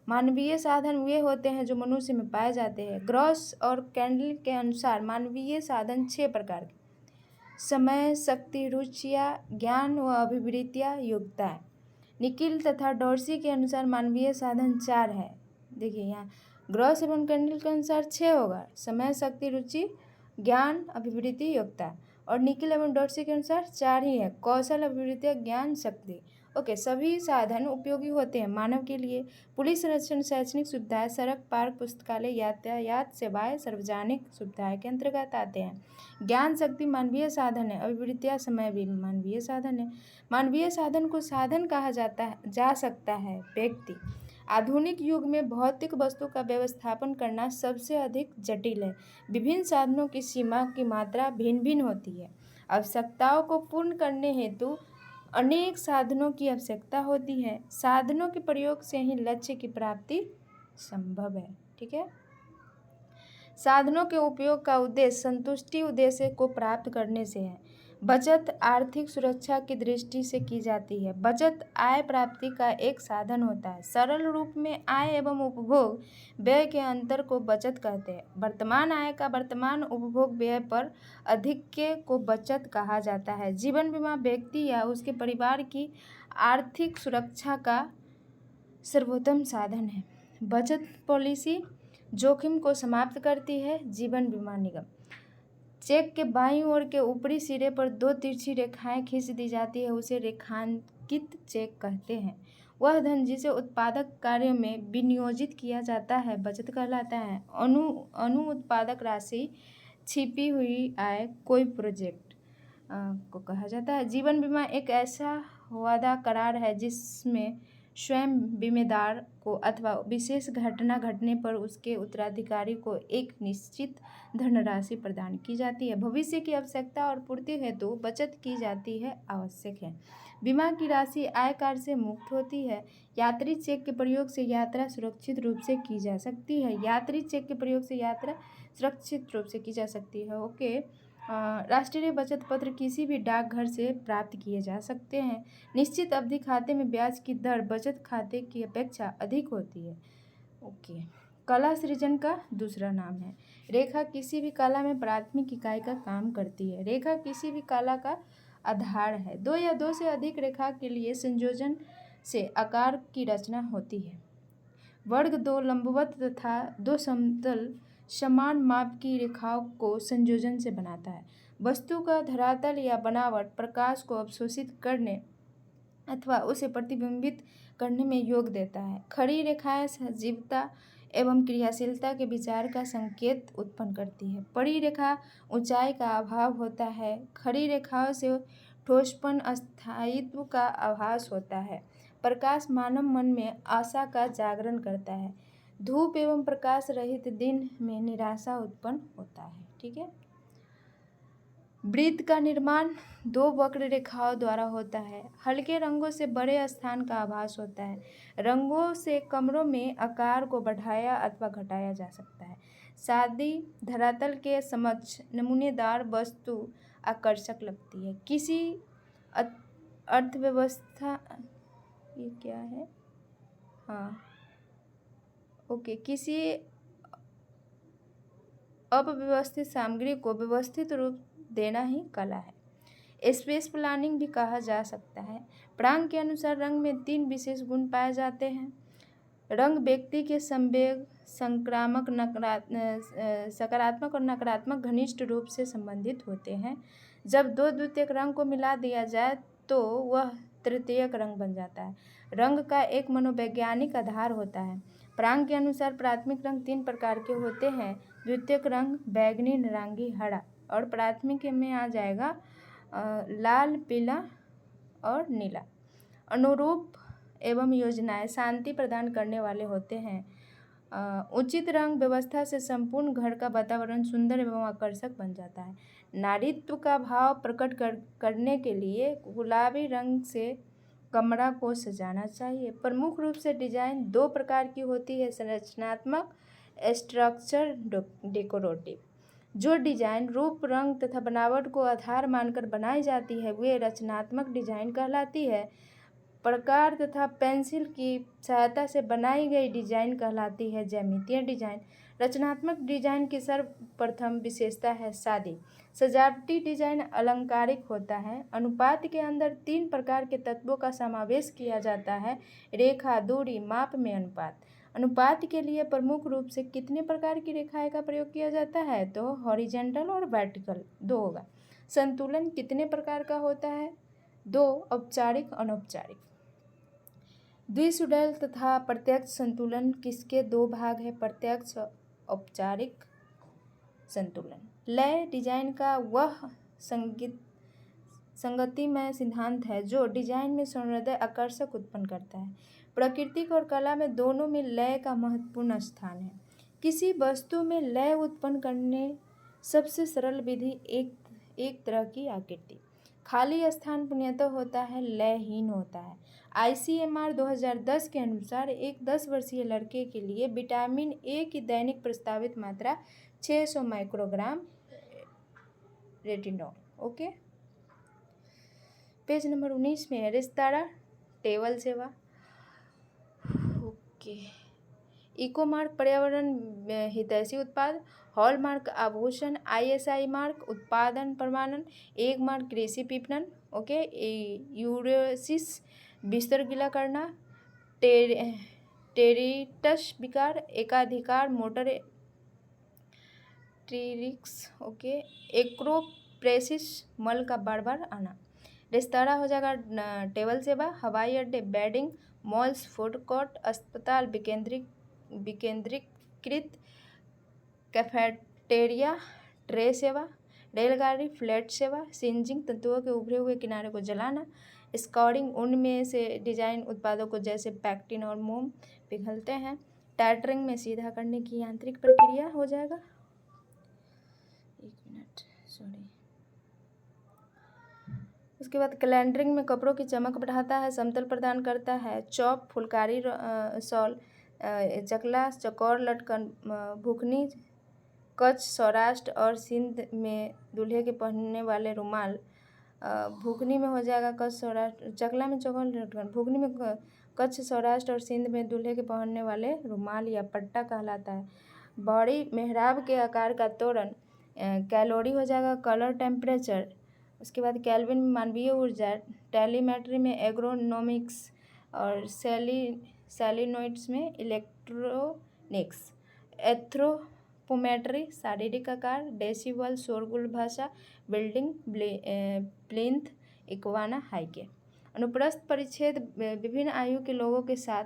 मानवीय साधन वे होते हैं जो मनुष्य में पाए जाते हैं। ग्रॉस और कैंडल के अनुसार मानवीय साधन 6 प्रकार के: समय, शक्ति, रुचियाँ, ज्ञान व अभिवृत्तियाँ, योग्यताएँ। निकिल तथा डॉर्सी के अनुसार मानवीय साधन 4 है। देखिए यहाँ ग्रॉस एवं कैंडल के अनुसार 6 होगा: समय, शक्ति, रुचि, ज्ञान, अभिवृत्ति, योग्यता। और निकिल एवं डॉर्सी के अनुसार 4 ही है: कौशल, अभिवृत्ति, ज्ञान, शक्ति। ओके। सभी साधन उपयोगी होते हैं मानव के लिए। पुलिस संरक्षण, शैक्षणिक सुविधाएं, सड़क, पार्क, पुस्तकालय, यातायात सेवाएं सार्वजनिक सुविधाएं के अंतर्गत आते हैं। ज्ञान, शक्ति मानवीय साधन है। अभिवृत्तियाँ, समय भी मानवीय साधन है। मानवीय साधन को साधन कहा जा सकता है व्यक्ति। आधुनिक युग में भौतिक वस्तु का व्यवस्थापन करना सबसे अधिक जटिल है। विभिन्न साधनों की सीमा की मात्रा भिन्न भिन्न होती है। आवश्यकताओं को पूर्ण करने हेतु अनेक साधनों की आवश्यकता होती है। साधनों के प्रयोग से ही लक्ष्य की प्राप्ति संभव है। ठीक है। साधनों के उपयोग का उद्देश्य संतुष्टि उद्देश्य को प्राप्त करने से है। बचत आर्थिक सुरक्षा की दृष्टि से की जाती है। बचत आय प्राप्ति का एक साधन होता है। सरल रूप में आय एवं उपभोग व्यय के अंतर को बचत कहते हैं। वर्तमान आय का वर्तमान उपभोग व्यय पर अधिक्य को बचत कहा जाता है। जीवन बीमा व्यक्ति या उसके परिवार की आर्थिक सुरक्षा का सर्वोत्तम साधन है। बचत पॉलिसी जोखिम को समाप्त करती है। जीवन बीमा निगम चेक के बाईं ओर के ऊपरी सिरे पर 2 तिरछी रेखाएं खींच दी जाती है, उसे रेखांकित चेक कहते हैं। वह धन जिसे उत्पादक कार्य में विनियोजित किया जाता है बचत कहलाता है। अनु उत्पादक राशि छिपी हुई आय कोई प्रोजेक्ट को कहा जाता है। जीवन बीमा एक ऐसा वादा करार है जिसमें स्वयं बीमेदार को अथवा विशेष घटना घटने पर उसके उत्तराधिकारी को एक निश्चित धनराशि प्रदान की जाती है। भविष्य की आवश्यकता और पूर्ति हेतु बचत की जाती है आवश्यक है। बीमा की राशि आयकर से मुक्त होती है। यात्री चेक के प्रयोग से यात्रा सुरक्षित रूप से की जा सकती है। यात्री चेक के प्रयोग से यात्रा सुरक्षित रूप से की जा सकती है। ओके। राष्ट्रीय बचत पत्र किसी भी डाकघर से प्राप्त किए जा सकते हैं। निश्चित अवधि खाते में ब्याज की दर बचत खाते की अपेक्षा अधिक होती है। ओके। कला सृजन का दूसरा नाम है। रेखा किसी भी कला में प्राथमिक इकाई का काम करती है। रेखा किसी भी कला का आधार है। 2 या 2 से अधिक रेखा के लिए संयोजन से आकार की रचना होती है। वर्ग 2 लंबवत तथा 2 समतल समान माप की रेखाओं को संयोजन से बनाता है। वस्तु का धरातल या बनावट प्रकाश को अवशोषित करने अथवा उसे प्रतिबिंबित करने में योग देता है। खड़ी रेखाएं सजीवता एवं क्रियाशीलता के विचार का संकेत उत्पन्न करती है। पड़ी रेखा ऊंचाई का अभाव होता है। खड़ी रेखाओं से ठोसपन अस्थायित्व का आभास होता है। प्रकाश मानव मन में आशा का जागरण करता है। धूप एवं प्रकाश रहित दिन में निराशा उत्पन्न होता है। ठीक है। वृत्त का निर्माण 2 वक्र रेखाओं द्वारा होता है। हल्के रंगों से बड़े स्थान का आभास होता है। रंगों से कमरों में आकार को बढ़ाया अथवा घटाया जा सकता है। सादी धरातल के समक्ष नमूनेदार वस्तु आकर्षक लगती है। किसी अर्थव्यवस्था ये क्या है ओके किसी अव्यवस्थित सामग्री को व्यवस्थित रूप देना ही कला है। स्पेस प्लानिंग भी कहा जा सकता है। प्रांग के अनुसार रंग में 3 विशेष गुण पाए जाते हैं। रंग व्यक्ति के संवेग सकारात्मक और नकारात्मक घनिष्ठ रूप से संबंधित होते हैं। जब 2 द्वितीयक रंग को मिला दिया जाए तो वह तृतीयक रंग बन जाता है। रंग का एक मनोवैज्ञानिक आधार होता है। प्रांग के अनुसार प्राथमिक रंग 3 प्रकार के होते हैं। द्वितीयक रंग बैगनी, नारंगी, हरा और प्राथमिक में आ जाएगा लाल, पीला और नीला। अनुरूप एवं योजनाएं शांति प्रदान करने वाले होते हैं। उचित रंग व्यवस्था से संपूर्ण घर का वातावरण सुंदर एवं आकर्षक बन जाता है। नारीत्व का भाव प्रकट करने के लिए गुलाबी रंग से कमरा को सजाना चाहिए। प्रमुख रूप से डिजाइन 2 प्रकार की होती है, संरचनात्मक, स्ट्रक्चर, डेकोरेटिव। जो डिजाइन रूप, रंग तथा बनावट को आधार मानकर बनाई जाती है वे रचनात्मक डिजाइन कहलाती है। प्रकार तथा पेंसिल की सहायता से बनाई गई डिजाइन कहलाती है ज्यामितीय डिजाइन। रचनात्मक डिजाइन की सर्वप्रथम विशेषता है सादी। सजावटी डिजाइन अलंकारिक होता है। अनुपात के अंदर 3 प्रकार के तत्वों का समावेश किया जाता है। रेखा, दूरी, माप में अनुपात। अनुपात के लिए प्रमुख रूप से कितने प्रकार की रेखाएं का प्रयोग किया जाता है तो हॉरिजेंटल और वर्टिकल 2 होगा। संतुलन कितने प्रकार का होता है 2, औपचारिक, अनौपचारिक। द्विसुडैल तथा प्रत्यक्ष संतुलन किसके 2 भाग है, प्रत्यक्ष, औपचारिक संतुलन। लय डिजाइन का वह संगतिमय सिद्धांत है जो डिजाइन में सौंदर्य आकर्षक उत्पन्न करता है। प्राकृतिक और कला में दोनों में लय का महत्वपूर्ण स्थान है। किसी वस्तु में लय उत्पन्न करने सबसे सरल विधि एक तरह की आकृति खाली स्थान पुण्यतः होता है, लयहीन होता है। ICMR 2010 के अनुसार एक 10 वर्षीय लड़के के लिए विटामिन ए की दैनिक प्रस्तावित मात्रा 600 microgram retinol. Okay. Page number 19 में है रेस्तारा टेबल सेवा। ओके। इको मार्क पर्यावरण हितैषी उत्पाद, हॉल मार्क आभूषण, ISI मार्क उत्पादन प्रमाणन, एक मार्क कृषि विपणन। ओके। यूरेसिस बिस्तर गीला करना, टेरिटस विकार, एकाधिकार मोटर ट्रिक्स। ओके। एक्रोप्रेसिस मल का बार बार आना। रेस्तारा हो जाएगा टेबल सेवा, हवाई अड्डे, बेडिंग, मॉल्स, फूड कोर्ट, अस्पताल, विकेंद्रीकृत कैफेटेरिया, ट्रे सेवा, रेलगाड़ी, फ्लैट सेवा, सिंजिंग तंतुओं के उभरे हुए किनारे को जलाना, स्कॉरिंग ऊन में से डिजाइन उत्पादों को जैसे पैक्टिन और मोम पिघलते हैं, टैटरिंग में सीधा करने की यांत्रिक प्रक्रिया हो जाएगा। एक मिनट, सॉरी। उसके बाद कैलेंडरिंग में कपड़ों की चमक बढ़ाता है, समतल प्रदान करता है, चौप, फुलकारी शॉल, चकला, चौकोर लटकन, भुखनी, कच्छ, सौराष्ट्र और सिंध में दूल्हे के पहनने वाले रुमाल। भुखनी में हो जाएगा कच्छ, सौराष्ट्र, चकला में चौकोर लटकन, भुखनी में कच्छ, सौराष्ट्र और सिंध में दूल्हे के पहनने वाले रुमाल या पट्टा कहलाता है। बॉडी मेहराब के आकार का तोरण। कैलोरी हो जाएगा कलर, टेम्परेचर। उसके बाद केल्विन में मानवीय ऊर्जा, टेलीमेट्री में एग्रोनॉमिक्स और सेलिनोइड्स में इलेक्ट्रॉनिक्स, एंथ्रोपोमेट्री शारीरिक आकार, डेसिबल शोरगुल भाषा, बिल्डिंग प्लिंथ इक्वाना हाइके। अनुप्रस्थ परिच्छेद विभिन्न आयु के लोगों के साथ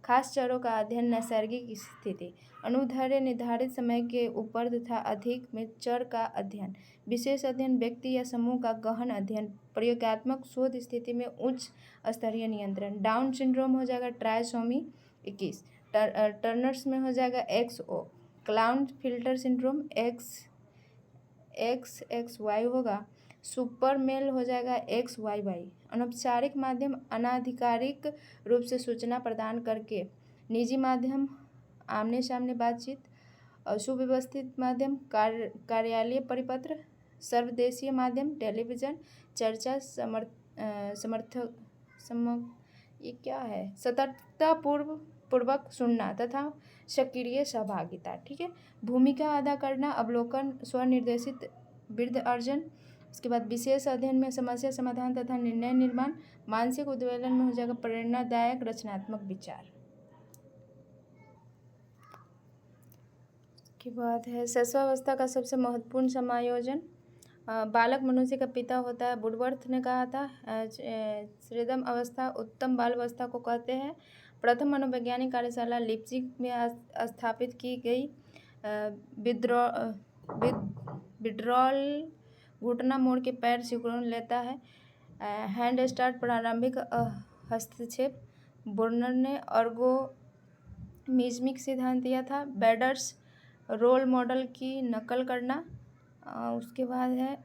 खास चरों का अध्ययन, नैसर्गिक स्थिति, अनुदैर्ध्य निर्धारित समय के ऊपर तथा अधिक में चर का अध्ययन, विशेष अध्ययन, व्यक्ति या समूह का गहन अध्ययन, प्रयोगात्मक शोध स्थिति में उच्च स्तरीय नियंत्रण। डाउन सिंड्रोम हो जाएगा ट्राइसोमी 21, टर्नर्स में हो जाएगा XO, clown filter syndrome XXY होगा, सुपर मेल हो जाएगा XYY। अनौपचारिक माध्यम अनाधिकारिक रूप से सूचना प्रदान करके, निजी माध्यम आमने सामने बातचीत, सुव्यवस्थित माध्यम कार्यालय परिपत्र, सर्वदेशीय माध्यम टेलीविजन, चर्चा, ये क्या है, सतर्कता पूर्वक सुनना तथा सक्रिय सहभागिता। ठीक है। भूमिका अदा करना, अवलोकन, स्वनिर्देशित वृद्ध अर्जन। उसके बाद विशेष अध्ययन में समस्या समाधान तथा निर्णय निर्माण, मानसिक उद्वेलन में हो जाएगा प्रेरणादायक रचनात्मक विचार। के बाद है शैशवावस्था का सबसे महत्वपूर्ण समायोजन। बालक मनुष्य का पिता होता है, वुडवर्थ ने कहा था। श्रीदम अवस्था उत्तम बाल अवस्था को कहते हैं। प्रथम मनोवैज्ञानिक कार्यशाला लिप्जिग में स्थापित की गई। विड्रॉल घुटना मोड़ के पैर सिकुड़न लेता है। हैंड स्टार्ट प्रारंभिक हस्तक्षेप। बोर्नर ने अर्गोमिज्मिक सिद्धांत दिया था। बेडर्स रोल मॉडल की नकल करना। उसके बाद है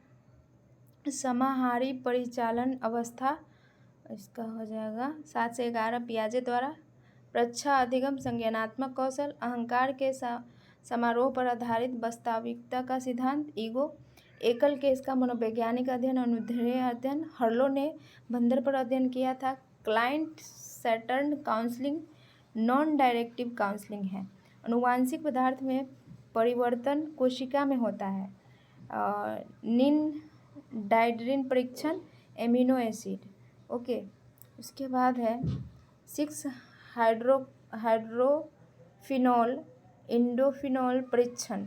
समाहारी परिचालन अवस्था, इसका हो जाएगा 7 से 11 पियाजे द्वारा। प्रच्छा अधिगम संज्ञानात्मक कौशल, अहंकार के समारोह पर आधारित वास्तविकता का सिद्धांत, ईगो, एकल केस का मनोवैज्ञानिक अध्ययन, अनुदैर्ध्य अध्ययन। हर्लो ने बंदर पर अध्ययन किया था। Client centred counselling non directive counselling है। अनुवांशिक पदार्थ में परिवर्तन कोशिका में होता है। निन डाइड्रिन परीक्षण, एमिनो एसिड। ओके। उसके बाद है 6 हाइड्रोफिनॉल इंडोफिनॉल परीक्षण।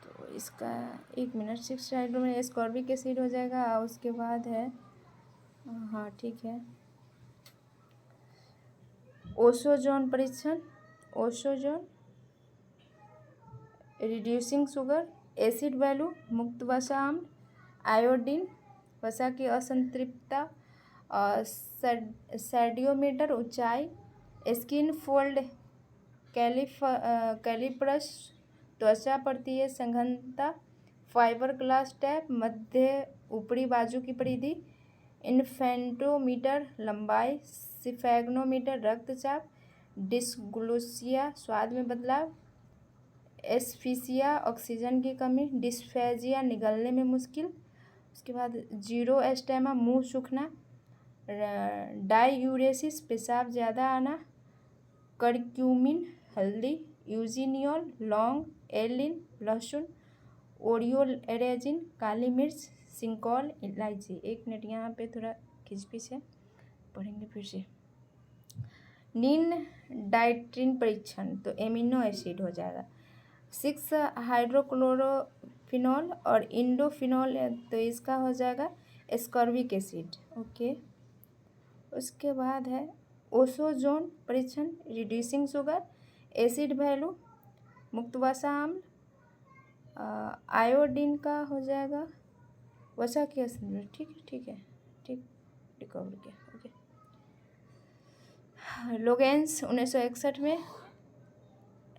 तो इसका 1 मिनट, 6 हाइड्रो में एस्कॉर्बिक एसिड हो जाएगा। उसके बाद है, हाँ ठीक है, ओसोजोन परीक्षण, ओसोजोन रिड्यूसिंग शुगर, एसिड वैल्यू, मुक्त वसा अम्ल, आयोडीन, वसा की असंतृप्तता, सेडियोमीटर ऊंचाई, स्किन फोल्ड कैलिपर्स त्वचा परतीय सघनता, फाइबर ग्लास टैप, मध्य ऊपरी बाजू की परिधि, इन्फेंटोमीटर लंबाई, सिफेग्नोमीटर रक्तचाप, डिस्ग्लूसिया स्वाद में बदलाव, एस्फिसिया ऑक्सीजन की कमी, डिस्फेजिया निगलने में मुश्किल, उसके बाद जीरो एस्टेमा मुंह सूखना, डाइयूरेसिस पेशाब ज़्यादा आना, करक्यूमिन हल्दी, यूजिनियल लौंग, एलिन लहसुन, ओरियोलेरेजिन काली मिर्च, सिंकॉल इलायची। 1 मिनट यहाँ पे थोड़ा खिचपिच है, पढ़ेंगे फिर से। नीन डाइट्रिन परीक्षण तो एमिनो एसिड हो जाएगा। 6 हाइड्रोक्लोरोफिनॉल और इंडोफिनॉल तो इसका हो जाएगा एस्कॉर्बिक एसिड। ओके, उसके बाद है ओसोजोन परीक्षण, रिड्यूसिंग शुगर, एसिड वैल्यू, मुक्त वसा अम्ल, आयोडीन का हो जाएगा वसा के एसिड। ठीक रिकवर किया। ओके, लोगेंस 1961 में,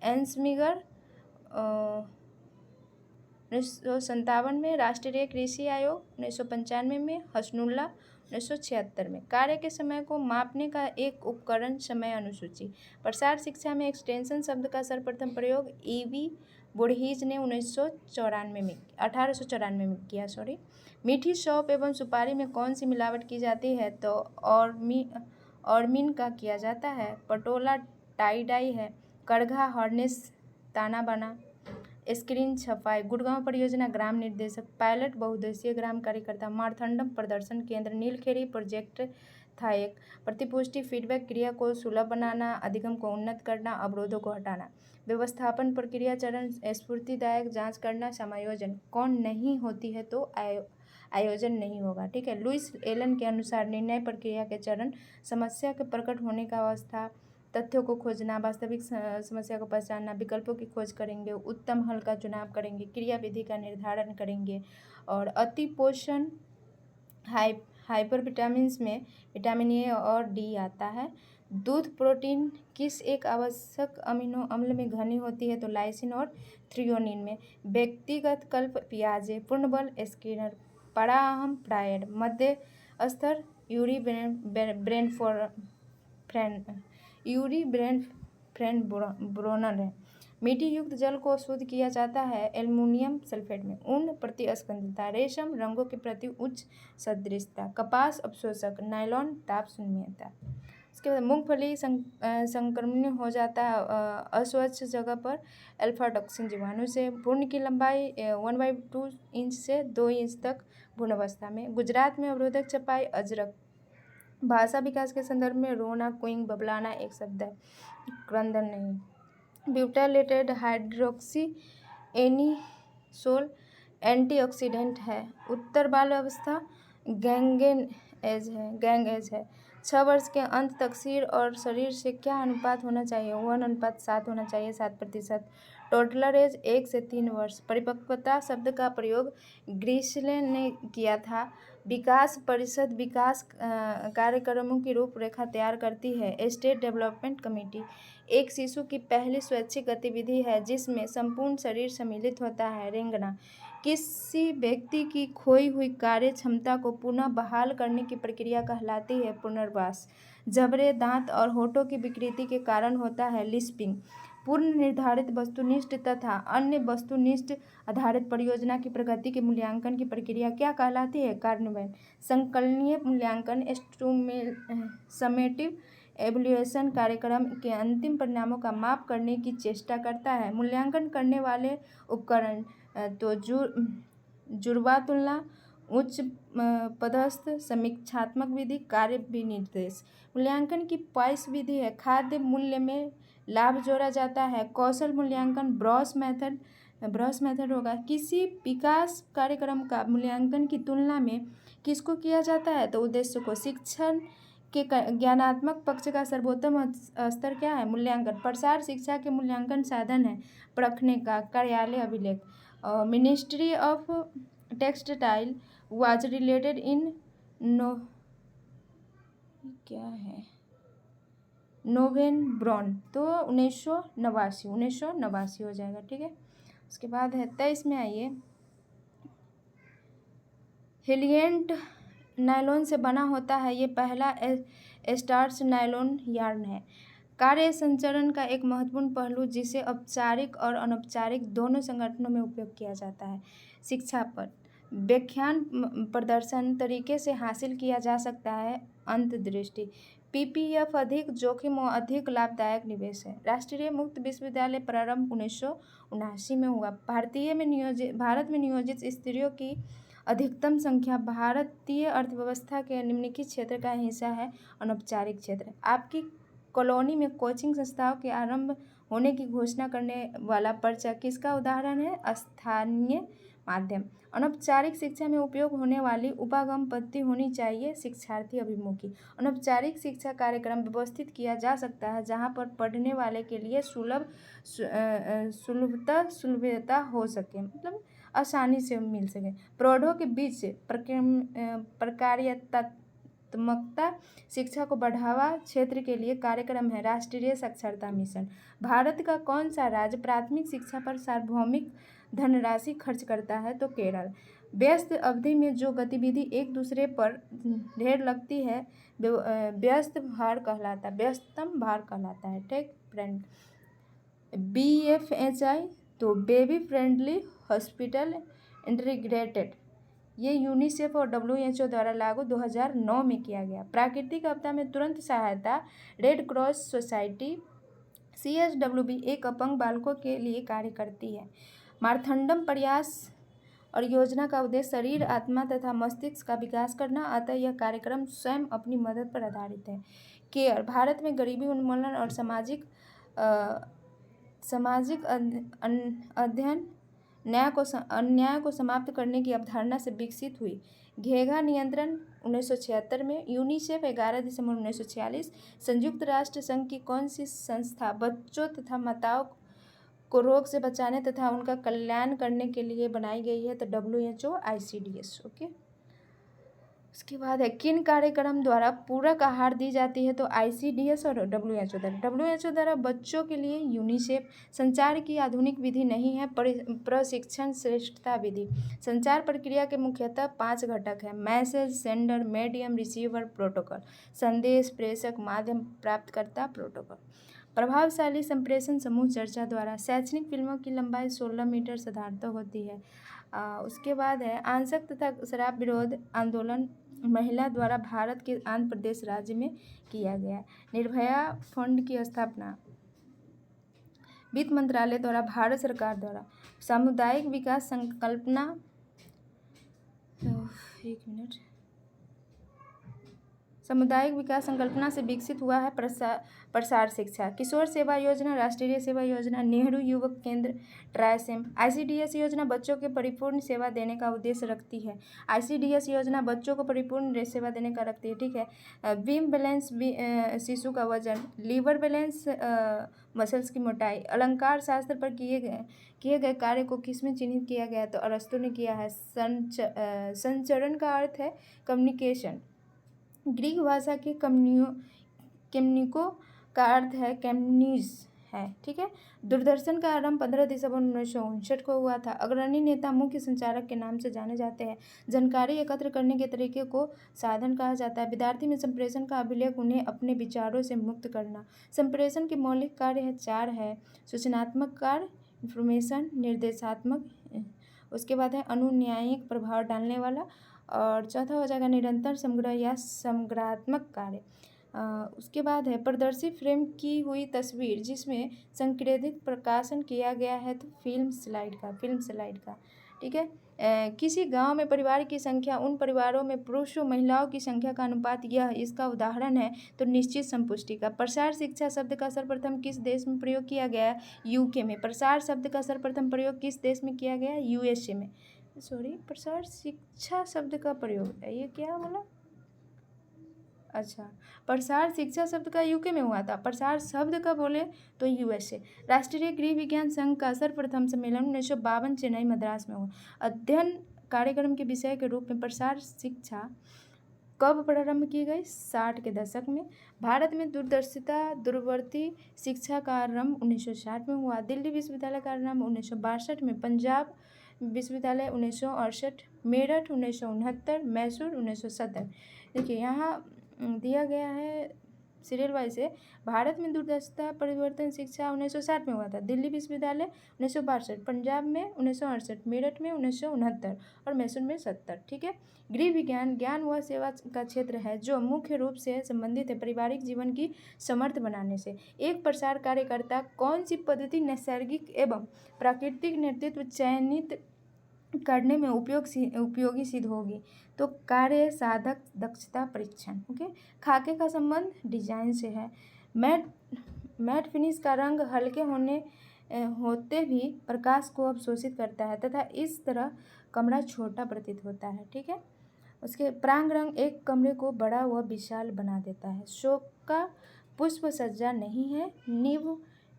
एंसमिगर 1957 में, राष्ट्रीय कृषि आयोग 1995 में, हसनुल्ला 1976 में। कार्य के समय को मापने का एक उपकरण समय अनुसूची। प्रसार शिक्षा में एक्सटेंशन शब्द का सर्वप्रथम प्रयोग ईवी बुर्हीज ने 1894 में किया। मीठी सौंफ एवं सुपारी में कौन सी मिलावट की जाती है? तो ऑर्मिन का किया जाता है। पटोला टाई डाई है। करघा हार्नेस ताना बाना। स्क्रीन छपाई। गुड़गांव परियोजना ग्राम निर्देशक। पायलट बहुउद्देशीय ग्राम कार्यकर्ता। मारथंडम प्रदर्शन केंद्र। नीलखेड़ी प्रोजेक्ट था एक। प्रतिपुष्टि फीडबैक क्रिया को सुलभ बनाना, अधिगम को उन्नत करना, अवरोधों को हटाना। व्यवस्थापन प्रक्रिया चरण स्फूर्तिदायक जांच करना, समायोजन। कौन नहीं होती है तो आयोजन नहीं होगा। ठीक है। लुइस एलन के अनुसार निर्णय प्रक्रिया के चरण समस्या के प्रकट होने का अवस्था, तथ्यों को खोजना, वास्तविक समस्या को पहचानना, विकल्पों की खोज करेंगे, उत्तम हल का चुनाव करेंगे, क्रिया विधि का निर्धारण करेंगे। और अति पोषण हाइपर विटामिन्स में विटामिन ए और डी आता है। दूध प्रोटीन किस एक आवश्यक अमीनो अम्ल में घनी होती है? तो लाइसिन और थ्रियोनिन में। व्यक्तिगत कल्प पियाजे। पूर्णबल स्किनर। पराअहम फ्रायड। मध्य स्तर यूरी ब्रेन ब्रोनल है। मिट्टी युक्त जल को शुद्ध किया जाता है एल्युमिनियम सल्फेट में। ऊन प्रतिस्पंदिता। रेशम रंगों के प्रति उच्च सदृशता। कपास अवशोषक। नायलॉन ताप शून्यता। इसके बाद मूंगफली संक्रमण हो जाता है अस्वच्छ जगह पर अल्फाटॉक्सिन जीवाणु से। भ्रूण की लंबाई 1/2 इंच से 2 इंच तक भ्रूणावस्था में। गुजरात में अवरोधक छपाई अजरक। भाषा विकास के संदर्भ में रोना क्विंग बबलाना एक शब्द है, क्रंदन नहीं। ब्यूटाइलेटेड हाइड्रोक्सी एनिसोल एंटीऑक्सीडेंट है। उत्तर बाल अवस्था गैंग एज है। 6 वर्ष के अंत तक सिर और शरीर से क्या अनुपात होना चाहिए? 1:7 होना चाहिए, 7%। टोडलर एज 1 से 3 वर्ष। परिपक्वता शब्द का प्रयोग ग्रिसलेन ने किया था। विकास परिषद विकास कार्यक्रमों की रूपरेखा तैयार करती है। स्टेट डेवलपमेंट कमेटी एक शिशु की पहली स्वैच्छिक गतिविधि है जिसमें संपूर्ण शरीर सम्मिलित होता है। रेंगना किसी व्यक्ति की खोई हुई कार्य क्षमता को पुनः बहाल करने की प्रक्रिया कहलाती है पुनर्वास। जबड़े दांत और होठों की विकृति के कारण होता है लिस्पिंग। पूर्व निर्धारित वस्तुनिष्ठ तथा अन्य वस्तुनिष्ठ आधारित परियोजना की प्रगति के मूल्यांकन की प्रक्रिया क्या कहलाती है? कार्यान्वयन। संकलनीय मूल्यांकन समेटिव एवल्यूएशन कार्यक्रम के अंतिम परिणामों का माप करने की चेष्टा करता है। मूल्यांकन करने वाले उपकरण तो जुड़वा तुलना, उच्च पदस्थ समीक्षात्मक विधि, कार्य विनिर्देश। मूल्यांकन की पॉइस विधि है। खाद्य मूल्य में लाभ जोड़ा जाता है। कौशल मूल्यांकन ब्रॉस मेथड होगा। किसी विकास कार्यक्रम का मूल्यांकन की तुलना में किसको किया जाता है? तो उद्देश्य को। शिक्षण के ज्ञानात्मक पक्ष का सर्वोत्तम स्तर क्या है? मूल्यांकन। प्रसार शिक्षा के मूल्यांकन साधन है परखने का कार्यालय अभिलेख। Ministry of textile was related in November तो 1989 हो जाएगा। ठीक है। उसके बाद है 23 में आइए। हिलिएंट नायलॉन से बना होता है। ये पहला स्टार्च नायलॉन यार्न है। कार्य संचरण का एक महत्वपूर्ण पहलू जिसे औपचारिक और अनौपचारिक दोनों संगठनों में उपयोग किया जाता है। शिक्षा पर व्याख्यान प्रदर्शन तरीके से हासिल किया जा सकता है। अंतर्दृष्टि पीपीएफ अधिक जोखिम और अधिक लाभदायक निवेश है। राष्ट्रीय मुक्त विश्वविद्यालय प्रारंभ 1979 में हुआ। भारत में नियोजित स्त्रियों की अधिकतम संख्या भारतीय अर्थव्यवस्था के निम्नलिखित क्षेत्र का हिस्सा है। अनौपचारिक क्षेत्र आपकी कॉलोनी में कोचिंग संस्थाओं के आरंभ होने की घोषणा करने वाला पर्चा किसका उदाहरण है? स्थानीय माध्यम। अनौपचारिक शिक्षा में उपयोग होने वाली उपागम पद्धति होनी चाहिए शिक्षार्थी अभिमुखी। अनौपचारिक शिक्षा कार्यक्रम व्यवस्थित किया जा सकता है जहां पर पढ़ने वाले के लिए सुलभता हो सके, मतलब आसानी से मिल सके। प्रौढ़ों के बीच प्रकार्यात्मकता शिक्षा को बढ़ावा क्षेत्र के लिए कार्यक्रम है। राष्ट्रीय साक्षरता मिशन। भारत का कौन सा राज्य प्राथमिक शिक्षा पर सार्वभौमिक धनराशि खर्च करता है? तो केरल। व्यस्त अवधि में जो गतिविधि एक दूसरे पर ढेर लगती है व्यस्तम भार कहलाता है। ठीक फ्रेंड। BFHI तो बेबी फ्रेंडली हॉस्पिटल इंटीग्रेटेड, ये यूनिसेफ और WHO द्वारा लागू 2009 में किया गया। प्राकृतिक आपदा में तुरंत सहायता रेड क्रॉस सोसाइटी CSWB एक अपंग बालकों के लिए कार्य करती है। मारथंडम प्रयास और योजना का उद्देश्य शरीर, आत्मा तथा मस्तिष्क का विकास करना, अतः यह कार्यक्रम स्वयं अपनी मदद पर आधारित है। केयर भारत में गरीबी उन्मूलन और सामाजिक अध्ययन अन्याय को समाप्त करने की अवधारणा से विकसित हुई। घेघा नियंत्रण 1976 में। यूनिसेफ 11 दिसंबर 1946। संयुक्त राष्ट्र संघ की कौन सी संस्था बच्चों तथा माताओं को रोग से बचाने तथा उनका कल्याण करने के लिए बनाई गई है? तो WHO ICDS। ओके। उसके बाद है किन कार्यक्रम द्वारा पूरक आहार दी जाती है? तो ICDS और WHO द्वारा। WHO द्वारा बच्चों के लिए यूनिसेफ। संचार की आधुनिक विधि नहीं है प्रशिक्षण श्रेष्ठता विधि। संचार प्रक्रिया के मुख्यतः 5 घटक हैं: message sender, medium, receiver, protocol. संदेश प्रेषक, माध्यम, प्राप्तकर्ता, प्रोटोकॉल। प्रभावशाली संप्रेषण समूह चर्चा द्वारा। शैक्षणिक फिल्मों की लंबाई 16 मीटर साधारणतः होती है। उसके बाद है आंसक तथा शराब विरोध आंदोलन महिला द्वारा भारत के आंध्र प्रदेश राज्य में किया गया। निर्भया फंड की स्थापना वित्त मंत्रालय द्वारा भारत सरकार द्वारा। सामुदायिक विकास संकल्पना सामुदायिक विकास संकल्पना से विकसित हुआ है प्रसार शिक्षा। किशोर सेवा योजना, राष्ट्रीय सेवा योजना, नेहरू युवक केंद्र, ट्रायसेम। ICDS योजना बच्चों के परिपूर्ण सेवा देने का उद्देश्य रखती है। ICDS योजना बच्चों को परिपूर्ण सेवा देने का रखती है। ठीक है। बीम बैलेंस शिशु का वजन, लीवर बैलेंस मसल्स की मोटाई। अलंकार शास्त्र पर किए गए कार्य को किसमें चिन्हित किया गया? तो अरस्तु ने किया है। संचरण का अर्थ है कम्युनिकेशन। ग्रीक भाषा के कम्युनिको का अर्थ है कम्युनिज है। ठीक है। दूरदर्शन का आरंभ 15 दिसंबर 1959 को हुआ था। अग्रणी नेता मुख्य संचारक के नाम से जाने जाते हैं। जानकारी एकत्र करने के तरीके को साधन कहा जाता है। विद्यार्थी में संप्रेषण का अभिलेख, उन्हें अपने विचारों से मुक्त करना। संप्रेषण के मौलिक कार्य 4 है: सूचनात्मक कार्य, इंफॉर्मेशन, निर्देशात्मक, उसके बाद है अनुन्यायिक प्रभाव डालने वाला, और चौथा हो जाएगा निरंतर संग्रह या संग्रहात्मक कार्य। उसके बाद है प्रदर्शित फ्रेम की हुई तस्वीर जिसमें संकेंद्रित प्रकाशन किया गया है, तो फिल्म स्लाइड का। ठीक है। किसी गांव में परिवार की संख्या उन परिवारों में पुरुषों महिलाओं की संख्या का अनुपात यह इसका उदाहरण है, तो निश्चित संपुष्टि का। प्रसार शिक्षा शब्द का सर्वप्रथम किस देश में प्रयोग किया गया है? UK में। प्रसार शब्द का सर्वप्रथम प्रयोग किस देश में किया गया है? USA में। प्रसार शिक्षा शब्द का प्रयोग है, ये क्या बोला? अच्छा, प्रसार शिक्षा शब्द का UK में हुआ था। प्रसार शब्द का बोले तो USA। राष्ट्रीय गृह विज्ञान संघ का सर्वप्रथम सम्मेलन 1952 चेन्नई मद्रास में हुआ। अध्ययन कार्यक्रम के विषय के रूप में प्रसार शिक्षा कब प्रारंभ की गई? 60 के दशक में। भारत में दूरवर्ती शिक्षा का आरंभ 1960 में हुआ। दिल्ली विश्वविद्यालय का आरंभ 1962 में। पंजाब विश्वविद्यालय 1968, मेरठ 1969, मैसूर 1970। देखिए यहाँ दिया गया है सीरियल वाइज है। भारत में दूरदर्शिता परिवर्तन शिक्षा 1960 में हुआ था। दिल्ली विश्वविद्यालय 1962, पंजाब में 1968, मेरठ में 1969 और मैसूर में 70। ठीक है। गृह विज्ञान ज्ञान व सेवा का क्षेत्र है जो मुख्य रूप से संबंधित है पारिवारिक जीवन की समर्थ बनाने से। एक प्रसार कार्यकर्ता कौन सी पद्धति नैसर्गिक एवं प्राकृतिक नेतृत्व चयनित करने में उपयोगी सिद्ध होगी? तो कार्य साधक दक्षता परीक्षण। ओके। खाके का संबंध डिजाइन से है। मैट फिनिश का रंग हल्के होते भी प्रकाश को अवशोषित करता है तथा इस तरह कमरा छोटा प्रतीत होता है। ठीक है। उसके प्रांग रंग एक कमरे को बड़ा व विशाल बना देता है। शोक का पुष्प सज्जा नहीं है।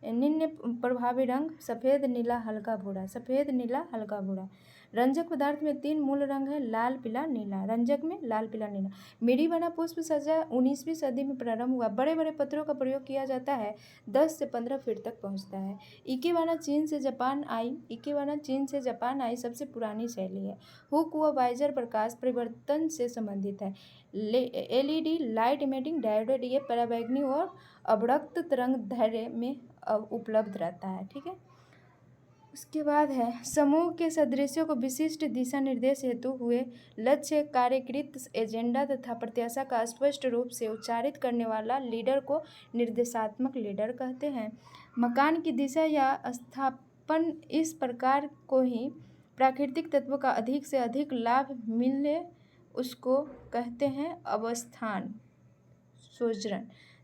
निम्न प्रभावी रंग सफ़ेद नीला हल्का भूरा। सफ़ेद नीला हल्का भूरा। रंजक पदार्थ में 3 मूल रंग है, लाल पीला नीला। रंजक में लाल पीला नीला। मेरी बना पुष्प सज्जा 19वीं सदी में प्रारंभ हुआ। बड़े बड़े पत्थरों का प्रयोग किया जाता है। 10 से 15 फीट तक पहुंचता है। इकेबाना चीन से जापान आई सबसे पुरानी शैली है। हुक व वाइजर प्रकाश परिवर्तन से संबंधित है। LED लाइट इमिटिंग डायोड ये पराबैंगनी और अवरक्त तरंग दैर्ध्य में उपलब्ध रहता है। ठीक है। उसके बाद है समूह के सदस्यों को विशिष्ट दिशा निर्देश हेतु हुए लक्ष्य कार्यकृत एजेंडा तथा प्रत्याशा का स्पष्ट रूप से उच्चारित करने वाला लीडर को निर्देशात्मक लीडर कहते हैं। मकान की दिशा या स्थापन इस प्रकार को ही प्राकृतिक तत्वों का अधिक से अधिक लाभ मिले उसको कहते हैं अवस्थान